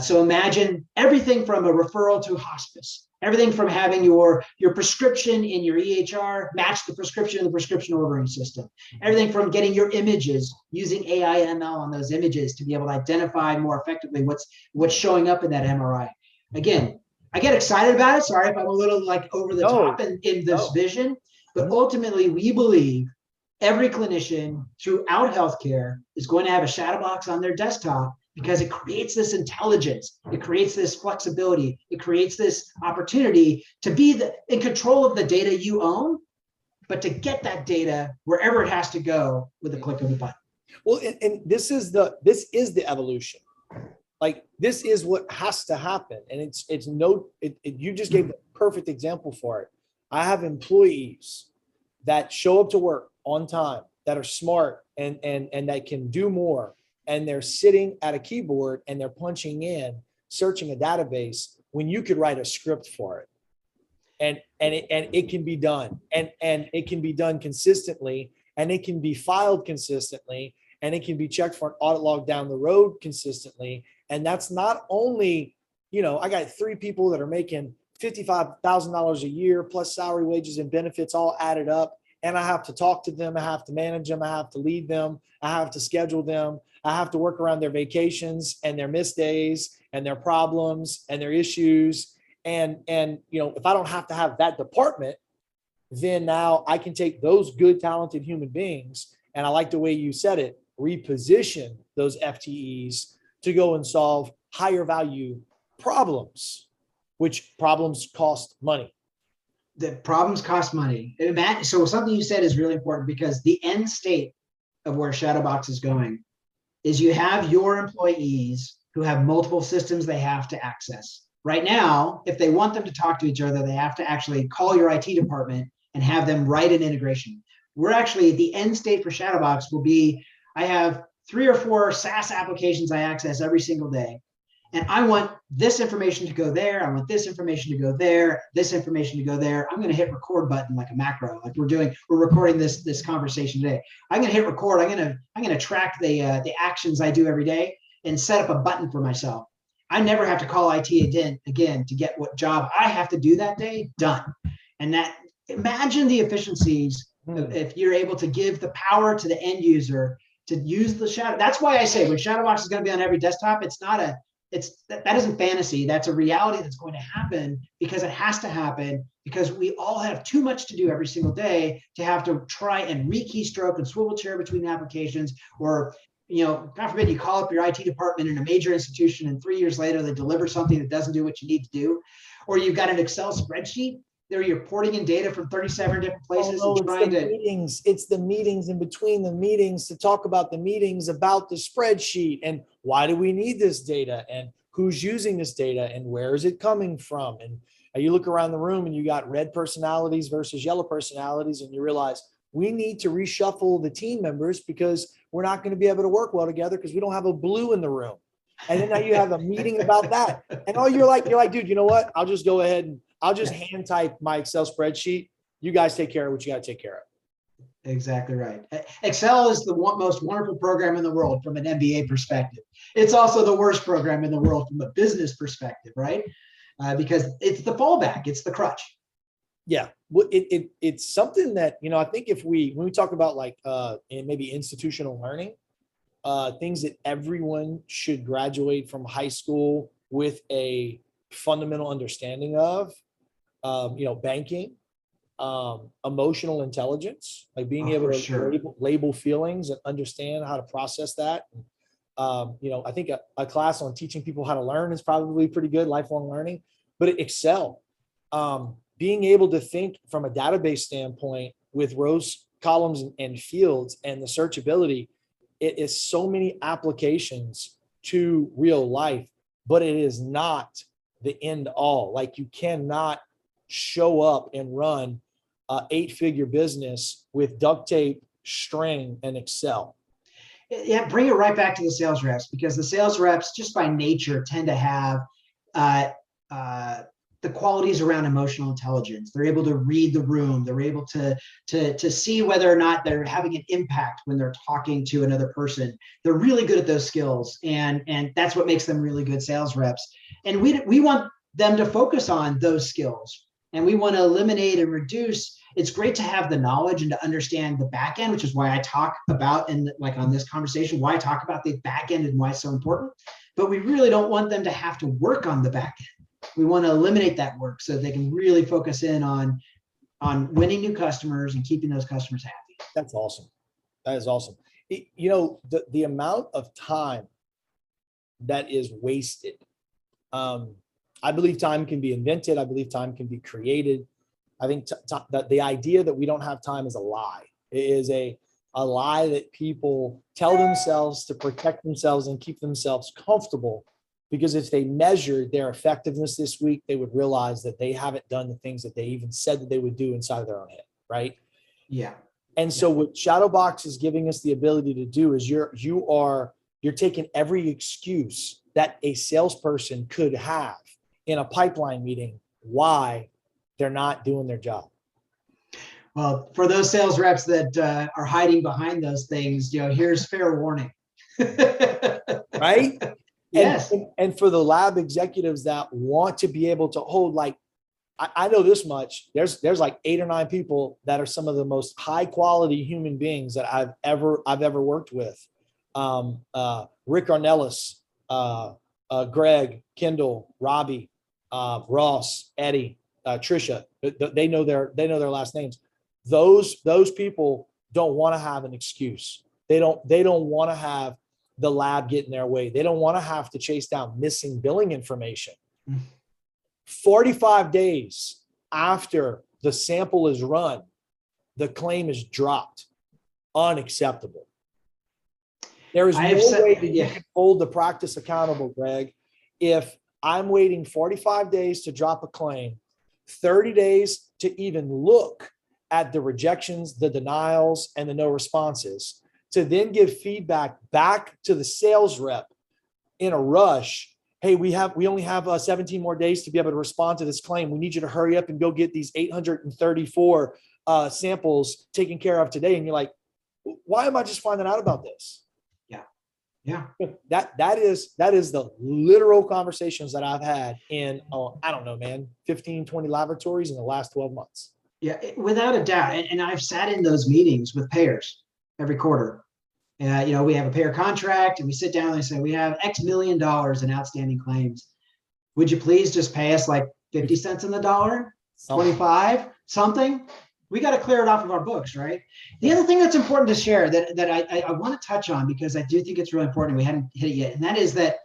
So imagine everything from a referral to hospice, everything from having your prescription in your EHR match the prescription in the prescription ordering system, everything from getting your images, using AI ML on those images to be able to identify more effectively what's showing up in that MRI. Again, I get excited about it. Sorry if I'm a little like over the top in this vision, but ultimately we believe every clinician throughout healthcare is going to have a Shadowbox on their desktop because it creates this intelligence, it creates this flexibility, it creates this opportunity to be in control of the data you own, but to get that data wherever it has to go with a click of a button. Well, and this is the evolution. Like, this is what has to happen. And you just gave the perfect example for it. I have employees that show up to work on time, that are smart and that can do more. And they're sitting at a keyboard and they're punching in, searching a database when you could write a script for it. And it can be done. And it can be done consistently, and it can be filed consistently, and it can be checked for an audit log down the road consistently. And that's not only, I got 3 people that are making $55,000 a year plus salary, wages, and benefits all added up. And I have to talk to them. I have to manage them. I have to lead them. I have to schedule them. I have to work around their vacations and their missed days and their problems and their issues. And if I don't have to have that department, then now I can take those good, talented human beings, and I like the way you said it, reposition those FTEs to go and solve higher value problems, which problems cost money. The problems cost money. So something you said is really important, because the end state of where Shadowbox is going is you have your employees who have multiple systems they have to access. Right now, if they want them to talk to each other, they have to actually call your IT department and have them write an integration. We're actually, the end state for Shadowbox will be, I have 3 or 4 SaaS applications I access every single day. And I want this information to go there. I want this information to go there, this information to go there. I'm going to hit record button like a macro, like we're recording this conversation today. I'm going to hit record. I'm going to track the actions I do every day and set up a button for myself. I never have to call IT again to get what job I have to do that day done. And imagine the efficiencies if you're able to give the power to the end user to use the Shadow. That's why I say when Shadowbox is going to be on every desktop, that isn't fantasy. That's a reality that's going to happen, because it has to happen, because we all have too much to do every single day to have to try and re-keystroke and swivel chair between applications, or God forbid you call up your IT department in a major institution and 3 years later they deliver something that doesn't do what you need to do, or you've got an Excel spreadsheet there, you're porting in data from 37 different places and trying to meetings. It's the meetings in between the meetings to talk about the meetings, about the spreadsheet, and why do we need this data, and who's using this data, and where is it coming from. And you look around the room and you got red personalities versus yellow personalities, and you realize we need to reshuffle the team members because we're not going to be able to work well together because we don't have a blue in the room. And then now you have a meeting about that. And you're like, dude, you know what? I'll just go ahead and I'll just hand type my Excel spreadsheet. You guys take care of what you got to take care of. Exactly right. Excel is the most wonderful program in the world from an MBA perspective. It's also the worst program in the world from a business perspective, right? Because it's the fallback, it's the crutch. Yeah, well, it's something that, I think when we talk about like maybe institutional learning, things that everyone should graduate from high school with a fundamental understanding of, banking, emotional intelligence, like being able to label feelings and understand how to process that. I think a class on teaching people how to learn is probably pretty good, lifelong learning, but Excel, being able to think from a database standpoint with rows, columns, and fields, and the searchability, it is so many applications to real life, but it is not the end all. Like, you cannot show up and run 8-figure business with duct tape, string, and Excel. Yeah, bring it right back to the sales reps, because the sales reps just by nature tend to have the qualities around emotional intelligence. They're able to read the room. They're able to see whether or not they're having an impact when they're talking to another person. They're really good at those skills, and that's what makes them really good sales reps. And we want them to focus on those skills, and we want to eliminate and reduce. It's great to have the knowledge and to understand the back end, which is why I talk about, and like on this conversation, why I talk about the back end and why it's so important. But we really don't want them to have to work on the back end. We want to eliminate that work so they can really focus in on winning new customers and keeping those customers happy. That's awesome. That is awesome. You know, the amount of time that is wasted. I believe time can be invented. I believe time can be created. I think that the idea that we don't have time is a lie. It is a lie that people tell themselves to protect themselves and keep themselves comfortable, because if they measured their effectiveness this week, they would realize that they haven't done the things that they even said that they would do inside of their own head, right? Yeah. And so what Shadowbox is giving us the ability to do is you're taking every excuse that a salesperson could have in a pipeline meeting why they're not doing their job. Well, for those sales reps that are hiding behind those things, here's fair warning. Right? Yes. And for the lab executives that want to be able to hold, like, I know this much, there's like 8 or 9 people that are some of the most high quality human beings that I've ever worked with. Rick Arnellis, Greg, Kendall, Robbie, Ross, Eddie, Trisha, they know their last names. Those people don't want to have an excuse. They don't want to have the lab get in their way. They don't want to have to chase down missing billing information. 45 days after the sample is run, the claim is dropped. Unacceptable. There is no way that you can hold the practice accountable, Greg, if I'm waiting 45 days to drop a claim, 30 days to even look at the rejections, the denials, and the no responses, to then give feedback back to the sales rep in a rush. Hey, we only have 17 more days to be able to respond to this claim. We need you to hurry up and go get these 834 samples taken care of today. And you're like, why am I just finding out about this? Yeah. That is the literal conversations that I've had in, I don't know, man, 15, 20 laboratories in the last 12 months. Yeah, without a doubt. And I've sat in those meetings with payers every quarter. And, we have a payer contract and we sit down and they say, we have X million dollars in outstanding claims. Would you please just pay us like 50 cents on the dollar, 25, something? We got to clear it off of our books, right? The other thing that's important to share that I want to touch on, because I do think it's really important, we hadn't hit it yet, and that is that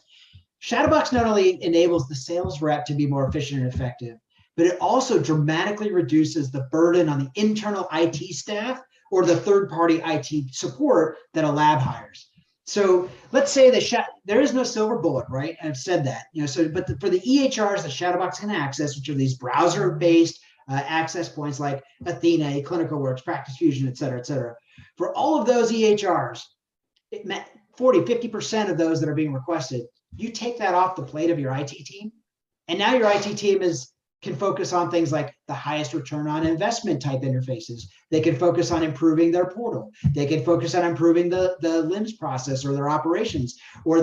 Shadowbox not only enables the sales rep to be more efficient and effective, but it also dramatically reduces the burden on the internal IT staff or the third-party IT support that a lab hires. So let's say that there is no silver bullet, right? I've said that, but for the EHRs that Shadowbox can access, which are these browser-based access points like Athena, ClinicalWorks, Practice Fusion, et cetera, for all of those EHRs, 50% of those that are being requested, you take that off the plate of your IT team, and now your IT team can focus on things like the highest return on investment type interfaces. They can focus on improving their portal. They can focus on improving the LIMS process or their operations, or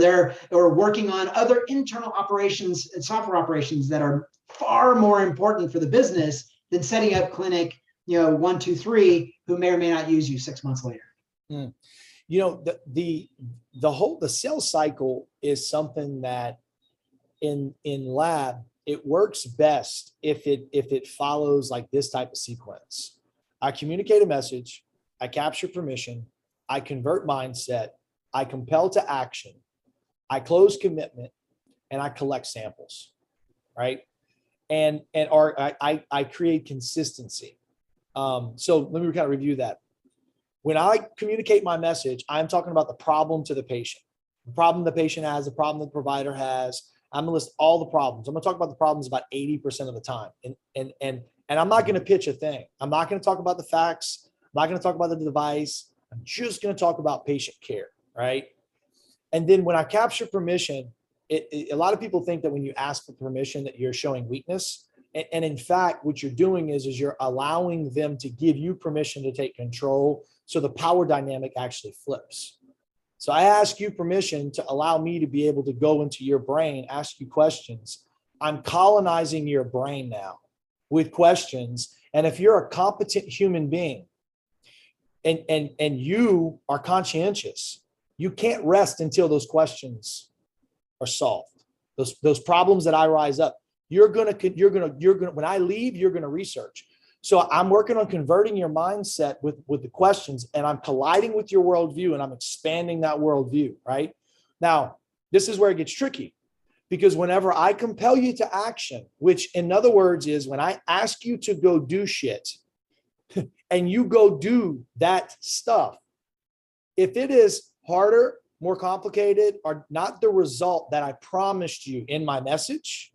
working on other internal operations and software operations that are far more important for the business than setting up clinic, 1, 2, 3, who may or may not use you 6 months later. The sales cycle is something that in lab, it works best if it follows like this type of sequence. I communicate a message, I capture permission, I convert mindset, I compel to action, I close commitment, and I collect samples, right? And I create consistency. So let me kind of review that. When I communicate my message, I'm talking about the problem to the patient, the problem the patient has, the problem the provider has. I'm gonna list all the problems. I'm gonna talk about the problems about 80% of the time. And And I'm not going to pitch a thing. I'm not going to talk about the facts. I'm not going to talk about the device. I'm just going to talk about patient care, right? And then when I capture permission, a lot of people think that when you ask for permission that you're showing weakness. And in fact, what you're doing is you're allowing them to give you permission to take control. So the power dynamic actually flips. So I ask you permission to allow me to be able to go into your brain, ask you questions. I'm colonizing your brain now with questions. And if you're a competent human being and you are conscientious, you can't rest until those questions are solved. Those problems that I rise up. You're gonna when I leave, you're gonna research. So I'm working on converting your mindset with the questions, and I'm colliding with your worldview, and I'm expanding that worldview. Right now, this is where it gets tricky, because whenever I compel you to action, which in other words is when I ask you to go do shit, and you go do that stuff, if it is harder, more complicated, or not the result that I promised you in my message,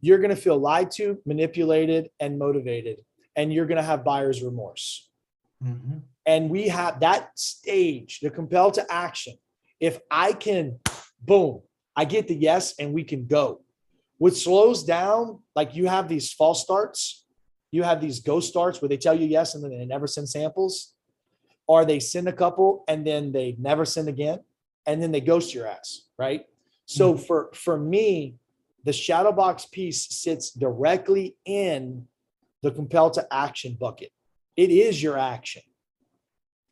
you're going to feel lied to, manipulated, and motivated, and you're going to have buyer's remorse. Mm-hmm. And we have that stage, the compel to action. If I can, boom, I get the yes, and we can go. What slows down, like you have these false starts, you have these ghost starts where they tell you yes, and then they never send samples, or they send a couple and then they never send again, and then they ghost your ass, right? So for me, the Shadowbox piece sits directly in the compel to action bucket. It is your action.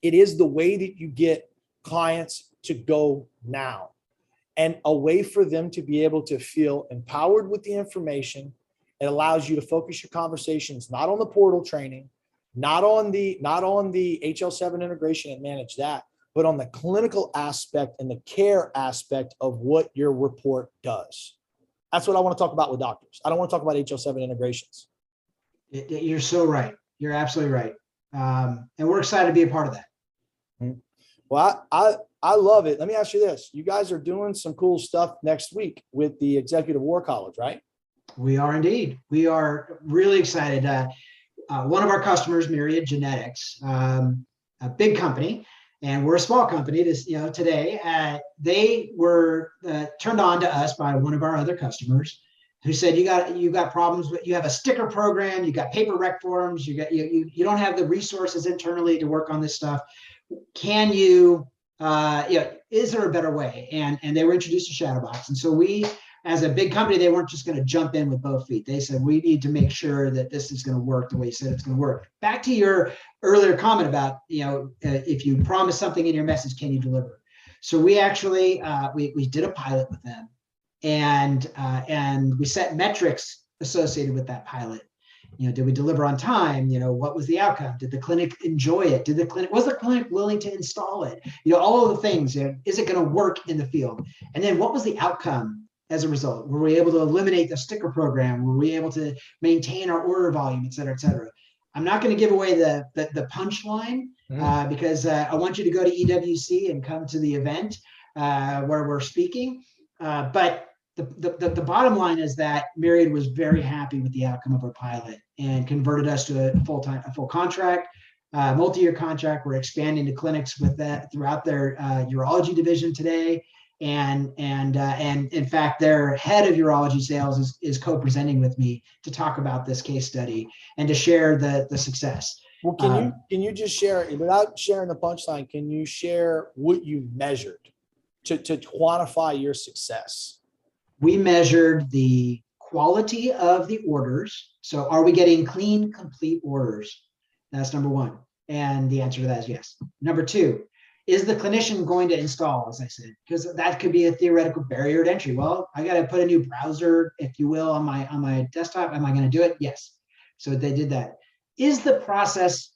It is the way that you get clients to go now, and a way for them to be able to feel empowered with the information. It allows you to focus your conversations, not on the portal training, not on the HL7 integration and manage that, but on the clinical aspect and the care aspect of what your report does. That's what I want to talk about with doctors. I don't want to talk about HL7 integrations. You're so right. You're absolutely right. And we're excited to be a part of that. Well, I love it. Let me ask you this. You guys are doing some cool stuff next week with the Executive War College, right? We are indeed. We are really excited. One of our customers, Myriad Genetics, a big company, and we're a small company. Today, they were turned on to us by one of our other customers, who said, "You got problems with. You have a sticker program. You got paper rec forms. You don't have the resources internally to work on this stuff. Can you? Is there a better way?" And they were introduced to Shadowbox, and so we, as a big company, they weren't just going to jump in with both feet. They said, we need to make sure that this is going to work the way you said it's going to work. Back to your earlier comment about, if you promise something in your message, can you deliver? So we actually, we did a pilot with them, and we set metrics associated with that pilot. Did we deliver on time? What was the outcome? Did the clinic enjoy it? Was the clinic willing to install it? All of the things. Is it going to work in the field? And then what was the outcome? As a result, were we able to eliminate the sticker program? Were we able to maintain our order volume, et cetera, et cetera? I'm not going to give away the punchline because I want you to go to EWC and come to the event where we're speaking. But the bottom line is that Myriad was very happy with the outcome of our pilot and converted us to a full contract, multi-year contract. We're expanding to clinics with that throughout their urology division today. And in fact, their head of urology sales is co-presenting with me to talk about this case study and to share the success. Well, can you just share, without sharing the punchline, can you share what you measured to quantify your success? We measured the quality of the orders. So are we getting clean, complete orders? That's number one. And the answer to that is yes. Number two, is the clinician going to install, as I said? Because that could be a theoretical barrier to entry. Well, I got to put a new browser, if you will, on my desktop. Am I going to do it? Yes. So they did that. Is the process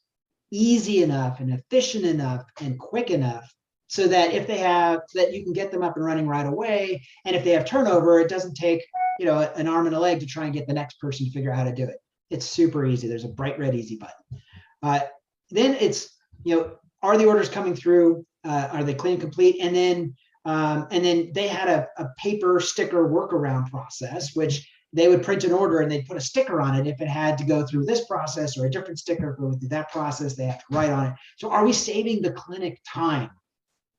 easy enough and efficient enough and quick enough so that that you can get them up and running right away? And if they have turnover, it doesn't take an arm and a leg to try and get the next person to figure out how to do it. It's super easy. There's a bright red easy button. Then it's are the orders coming through? Are they clean, complete? And then they had a paper sticker workaround process, which they would print an order and they'd put a sticker on it if it had to go through this process, or a different sticker go through that process, they have to write on it. So are we saving the clinic time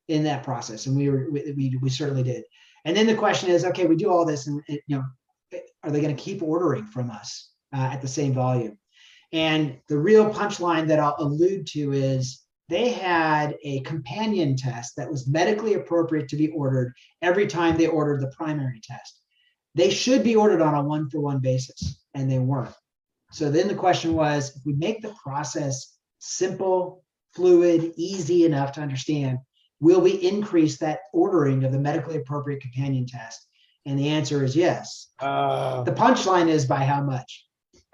in that process? And we certainly did. And then the question is, okay, we do all this, and are they going to keep ordering from us at the same volume? And the real punchline that I'll allude to is they had a companion test that was medically appropriate to be ordered every time they ordered the primary test. They should be ordered on a one-for-one basis, and they weren't. So then the question was, if we make the process simple, fluid, easy enough to understand, will we increase that ordering of the medically appropriate companion test? And the answer is yes. The punchline is by how much?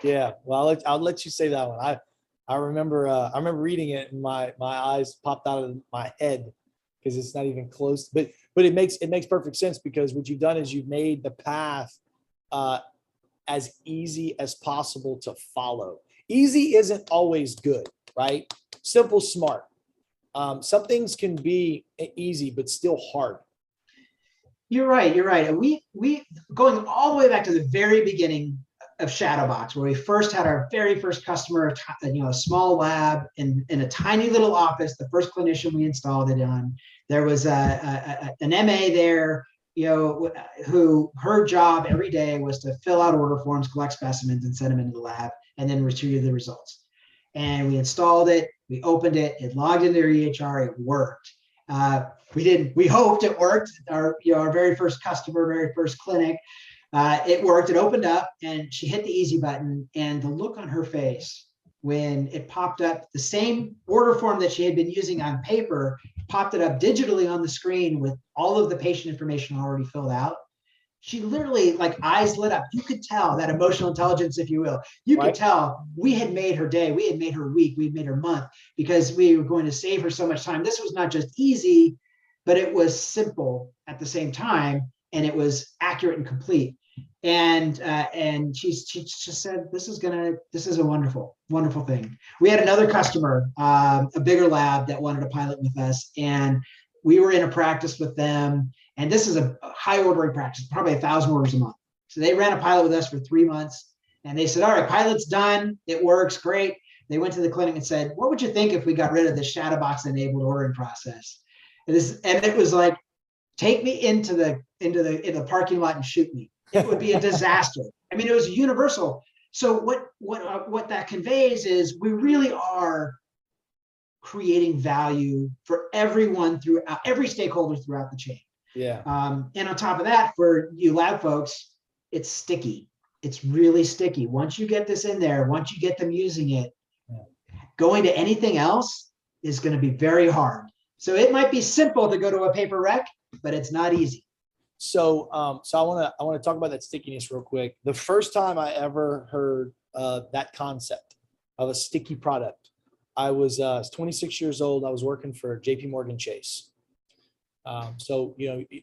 Yeah, well, I'll let you say that one. I remember reading it and my eyes popped out of my head because it's not even close. But it makes perfect sense, because what you've done is you've made the path as easy as possible to follow. Easy isn't always good, right? Simple, smart. Some things can be easy but still hard. You're right. And we going all the way back to the very beginning of Shadowbox, where we first had our very first customer, a small lab in a tiny little office. The first clinician we installed it on, there was an MA there, who her job every day was to fill out order forms, collect specimens, and send them into the lab, and then retrieve the results. And we installed it, we opened it, it logged into their EHR, it worked. We hoped it worked. Our very first customer, very first clinic. It worked. It opened up, and she hit the easy button, and the look on her face when it popped up, the same order form that she had been using on paper, popped it up digitally on the screen with all of the patient information already filled out. She literally, like, eyes lit up. You could tell that emotional intelligence, if you will. You could tell we had made her day, we had made her week, we had made her month, because we were going to save her so much time. This was not just easy, but it was simple at the same time, and it was accurate and complete. And she just said, this is a wonderful thing. We had another customer, a bigger lab, that wanted to pilot with us, and we were in a practice with them, and this is a high ordering practice, probably 1,000 orders a month. So they ran a pilot with us for 3 months, and they said, all right, pilot's done, it works great. They went to the clinic and said, what would you think if we got rid of the Shadowbox enabled ordering process? And it was like, take me into the parking lot and shoot me. It would be a disaster. I mean, it was universal. So what that conveys is we really are creating value for everyone, throughout every stakeholder throughout the chain. Yeah. And on top of that, for you lab folks, it's sticky. It's really sticky. Once you get this in there, once you get them using it, going to anything else is going to be very hard. So it might be simple to go to a paper rec, but it's not easy. So I want to talk about that stickiness real quick. The first time I ever heard that concept of a sticky product, I was 26 years old. I was working for JP Chase. So,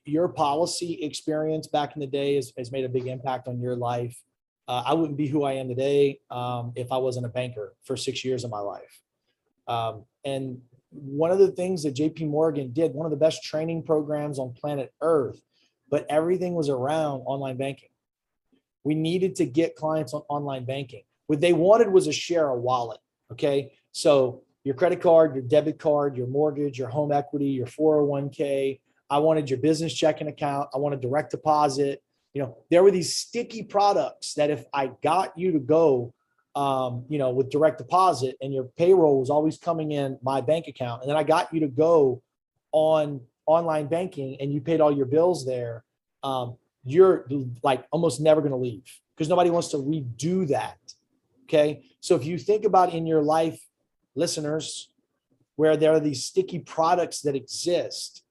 your policy experience back in the day has made a big impact on your life. I wouldn't be who I am today if I wasn't a banker for 6 years of my life. And one of the things that JP did, one of the best training programs on planet Earth, but everything was around online banking. We needed to get clients on online banking. What they wanted was a share of wallet. Okay. So your credit card, your debit card, your mortgage, your home equity, your 401k. I wanted your business checking account. I wanted direct deposit. There were these sticky products that if I got you to go, with direct deposit, and your payroll was always coming in my bank account, and then I got you to go on online banking and you paid all your bills there, you're like almost never going to leave, because nobody wants to redo that. Okay. So if you think about in your life, listeners, where there are these sticky products that exist,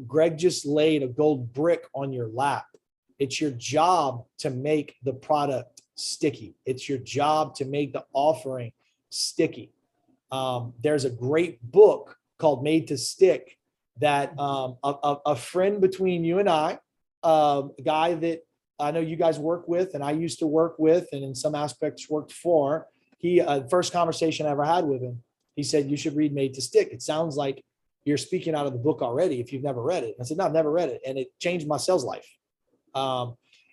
Greg just laid a gold brick on your lap. It's your job to make the product sticky. It's your job to make the offering sticky. There's a great book called Made to Stick that a friend between you and I, a guy that I know you guys work with and I used to work with and in some aspects worked for, first conversation I ever had with him, he said, you should read Made to Stick. It sounds like you're speaking out of the book already if you've never read it. I said, no, I've never read it. And it changed my sales life.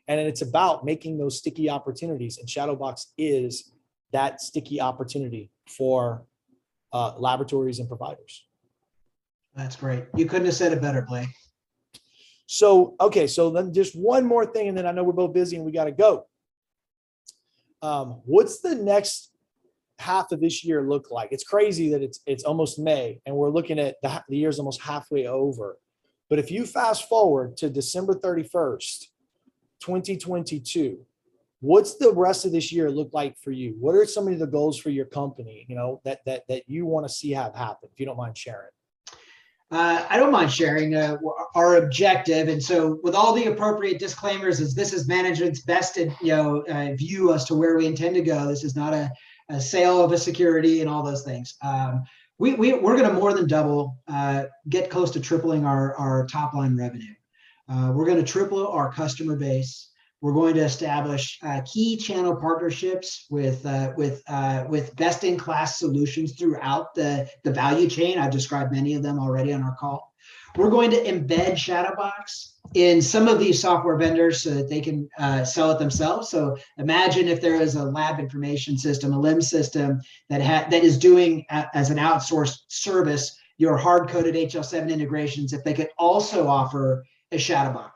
And it's about making those sticky opportunities. And Shadowbox is that sticky opportunity for laboratories and providers. That's great. You couldn't have said it better, Blake. So, okay. So then just one more thing, and then I know we're both busy and we got to go. What's the next half of this year look like? It's crazy that it's almost May and we're looking at the year's almost halfway over. But if you fast forward to December 31st, 2022, what's the rest of this year look like for you? What are some of the goals for your company, that you want to see have happen, if you don't mind sharing? I don't mind sharing our objective. And so with all the appropriate disclaimers, as this is management's best view as to where we intend to go. This is not a sale of a security and all those things. We're going to more than double, get close to tripling our top line revenue. We're going to triple our customer base. We're going to establish key channel partnerships with best-in-class solutions throughout the value chain. I've described many of them already on our call. We're going to embed Shadowbox in some of these software vendors so that they can sell it themselves. So imagine if there is a lab information system, a LIMS system that is doing as an outsourced service your hard-coded HL7 integrations, if they could also offer a Shadowbox.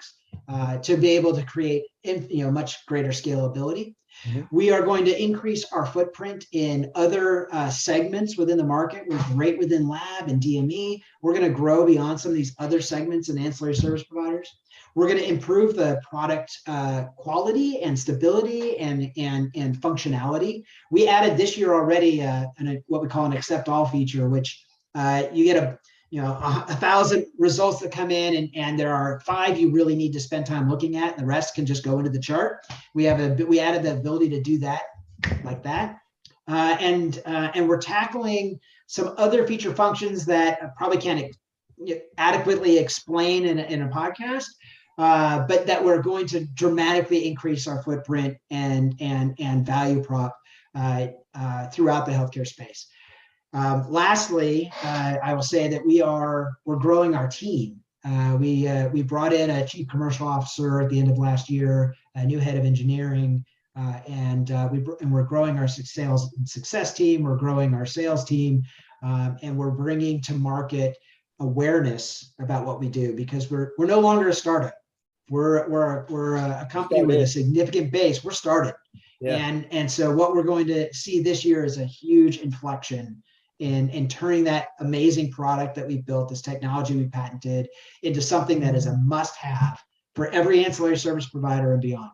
To be able to create much greater scalability. Mm-hmm. We are going to increase our footprint in other segments within the market. We're great within lab and DME. We're going to grow beyond some of these other segments and ancillary service providers. We're going to improve the product quality and stability and functionality. We added this year already what we call an accept all feature, which you get 1,000 results that come in, and there are 5 you really need to spend time looking at, and the rest can just go into the chart. We added the ability to do that like that, and we're tackling some other feature functions that I probably can't adequately explain in a podcast, but that we're going to dramatically increase our footprint and value prop throughout the healthcare space. Lastly, I will say that we're growing our team. We brought in a chief commercial officer at the end of last year, a new head of engineering, and we're growing our sales success team. We're growing our sales team, and we're bringing to market awareness about what we do, because we're no longer a startup. We're a company with a significant base. We're started, and so what we're going to see this year is a huge inflection in turning that amazing product that we've built, this technology we patented, into something that is a must-have for every ancillary service provider and beyond.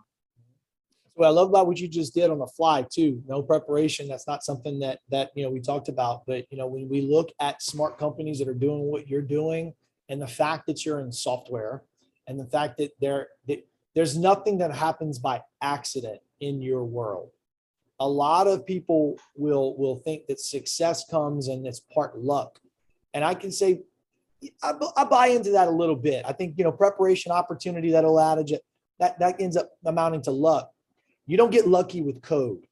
What I love about what you just did on the fly too, no preparation. That's not something that we talked about. But when we look at smart companies that are doing what you're doing, and the fact that you're in software, and the fact that there's nothing that happens by accident in your world. A lot of people will think that success comes and it's part luck. And I can say, I buy into that a little bit. I think, preparation, opportunity, that old adage, that ends up amounting to luck. You don't get lucky with code.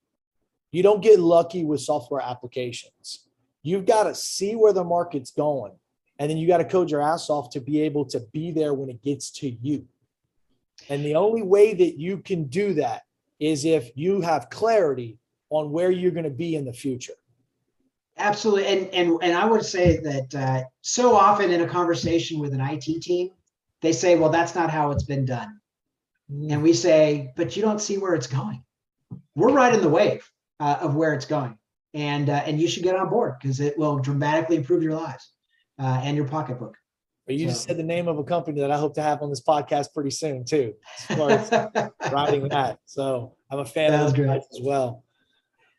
You don't get lucky with software applications. You've got to see where the market's going. And then you got to code your ass off to be able to be there when it gets to you. And the only way that you can do that is if you have clarity on where you're going to be in the future. Absolutely. And I would say that so often in a conversation with an IT team, they say, well, that's not how it's been done. And we say, but you don't see where it's going. We're right in the wave of where it's going. And you should get on board, because it will dramatically improve your lives and your pocketbook. But you just said the name of a company that I hope to have on this podcast pretty soon too, as far as riding that. So I'm a fan of those guys as well.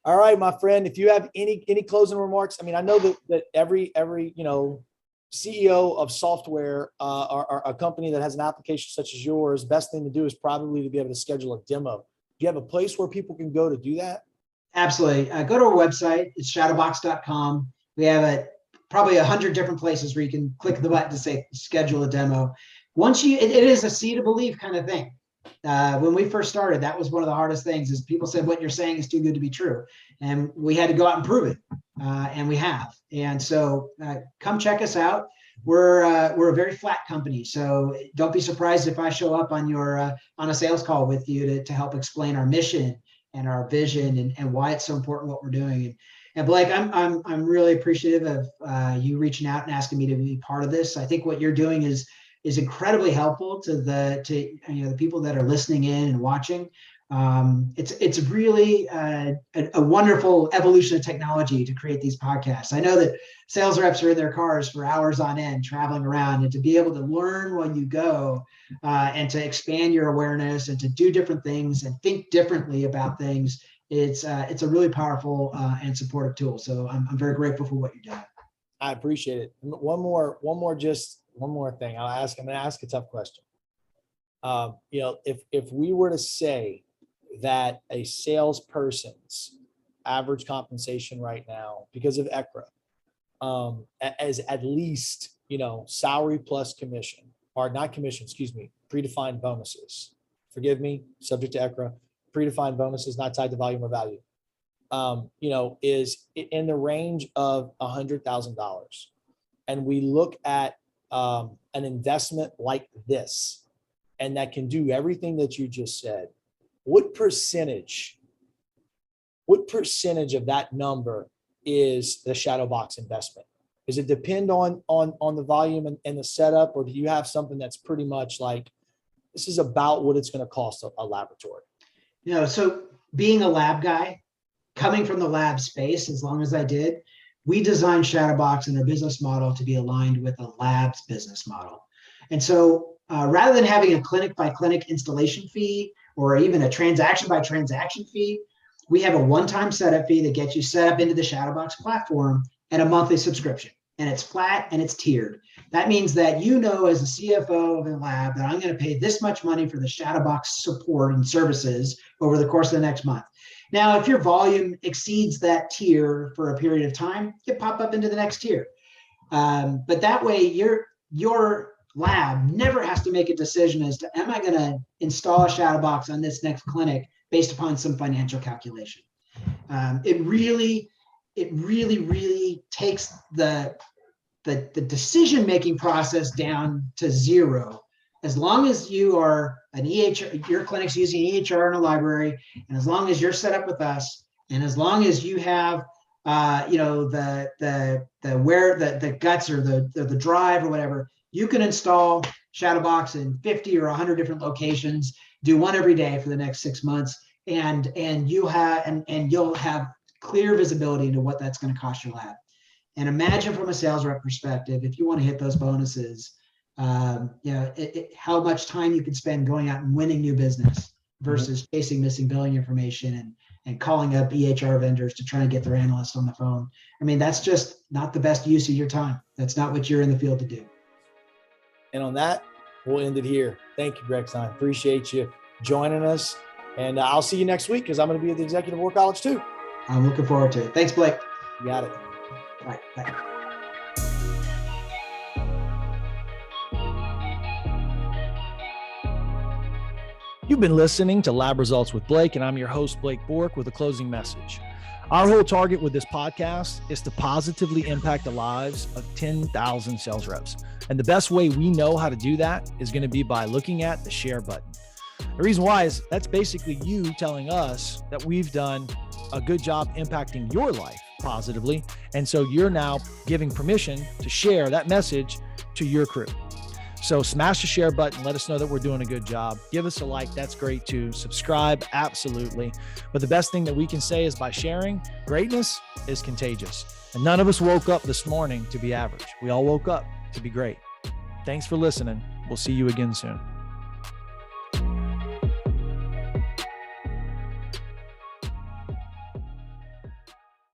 All right, my friend, if you have any closing remarks, I know that every CEO of software or a company that has an application such as yours, best thing to do is probably to be able to schedule a demo. Do you have a place where people can go to do that? Absolutely. Go to our website. It's shadowbox.com. We have probably 100 different places where you can click the button to say schedule a demo. It is a see to believe kind of thing. When we first started, that was one of the hardest things, is people said, what you're saying is too good to be true. And we had to go out and prove it. And we have. And so come check us out. we're a very flat company. So don't be surprised if I show up on your on a sales call with you to help explain our mission and our vision and why it's so important what we're doing. And Blake, I'm really appreciative of you reaching out and asking me to be part of this. I think what you're doing is incredibly helpful to the people that are listening in and watching. It's really a wonderful evolution of technology to create these podcasts. I know that sales reps are in their cars for hours on end traveling around, and to be able to learn when you go and to expand your awareness and to do different things and think differently about things, it's a really powerful and supportive tool. So I'm very grateful for what you're doing. I appreciate it. One more thing. I'm going to ask a tough question. If we were to say that a salesperson's average compensation right now, because of ECRA, as at least, salary plus commission, or not commission, excuse me, predefined bonuses. Forgive me, subject to ECRA, predefined bonuses not tied to volume or value, is in the range of $100,000. And we look at an investment like this, and that can do everything that you just said. What percentage of that number is the Shadowbox investment? Does it depend on the volume and the setup, or do you have something that's pretty much like, this is about what it's going to cost a laboratory? So being a lab guy, coming from the lab space, as long as I did, we designed Shadowbox and our business model to be aligned with a lab's business model. And so rather than having a clinic by clinic installation fee, or even a transaction by transaction fee, we have a one-time setup fee that gets you set up into the Shadowbox platform and a monthly subscription. And it's flat and it's tiered. That means that as a CFO of a lab, that I'm going to pay this much money for the Shadowbox support and services over the course of the next month. Now, if your volume exceeds that tier for a period of time, you pop up into the next tier. But that way, your lab never has to make a decision as to, am I going to install a Shadowbox on this next clinic based upon some financial calculation. It really takes the decision-making process down to zero. As long as you are an EHR, your clinic's using EHR in a library, and as long as you're set up with us, and as long as you have the guts or the drive or whatever, you can install Shadowbox in 50 or 100 different locations, do one every day for the next 6 months, and you'll have clear visibility into what that's going to cost your lab. And imagine from a sales rep perspective, if you want to hit those bonuses, how much time you can spend going out and winning new business versus chasing missing billing information and calling up EHR vendors to try and get their analysts on the phone. I mean, that's just not the best use of your time. That's not what you're in the field to do. And on that, we'll end it here. Thank you, Greg Stein. Appreciate you joining us. And I'll see you next week because I'm going to be at the Executive War College too. I'm looking forward to it. Thanks, Blake. You got it. All right, bye. You've been listening to Lab Results with Blake, and I'm your host, Blake Bork, with a closing message. Our whole target with this podcast is to positively impact the lives of 10,000 sales reps. And the best way we know how to do that is going to be by looking at the share button. The reason why is that's basically you telling us that we've done a good job impacting your life positively. And so you're now giving permission to share that message to your crew. So smash the share button. Let us know that we're doing a good job. Give us a like. That's great too. Subscribe. Absolutely. But the best thing that we can say is by sharing, greatness is contagious. And none of us woke up this morning to be average. We all woke up to be great. Thanks for listening. We'll see you again soon.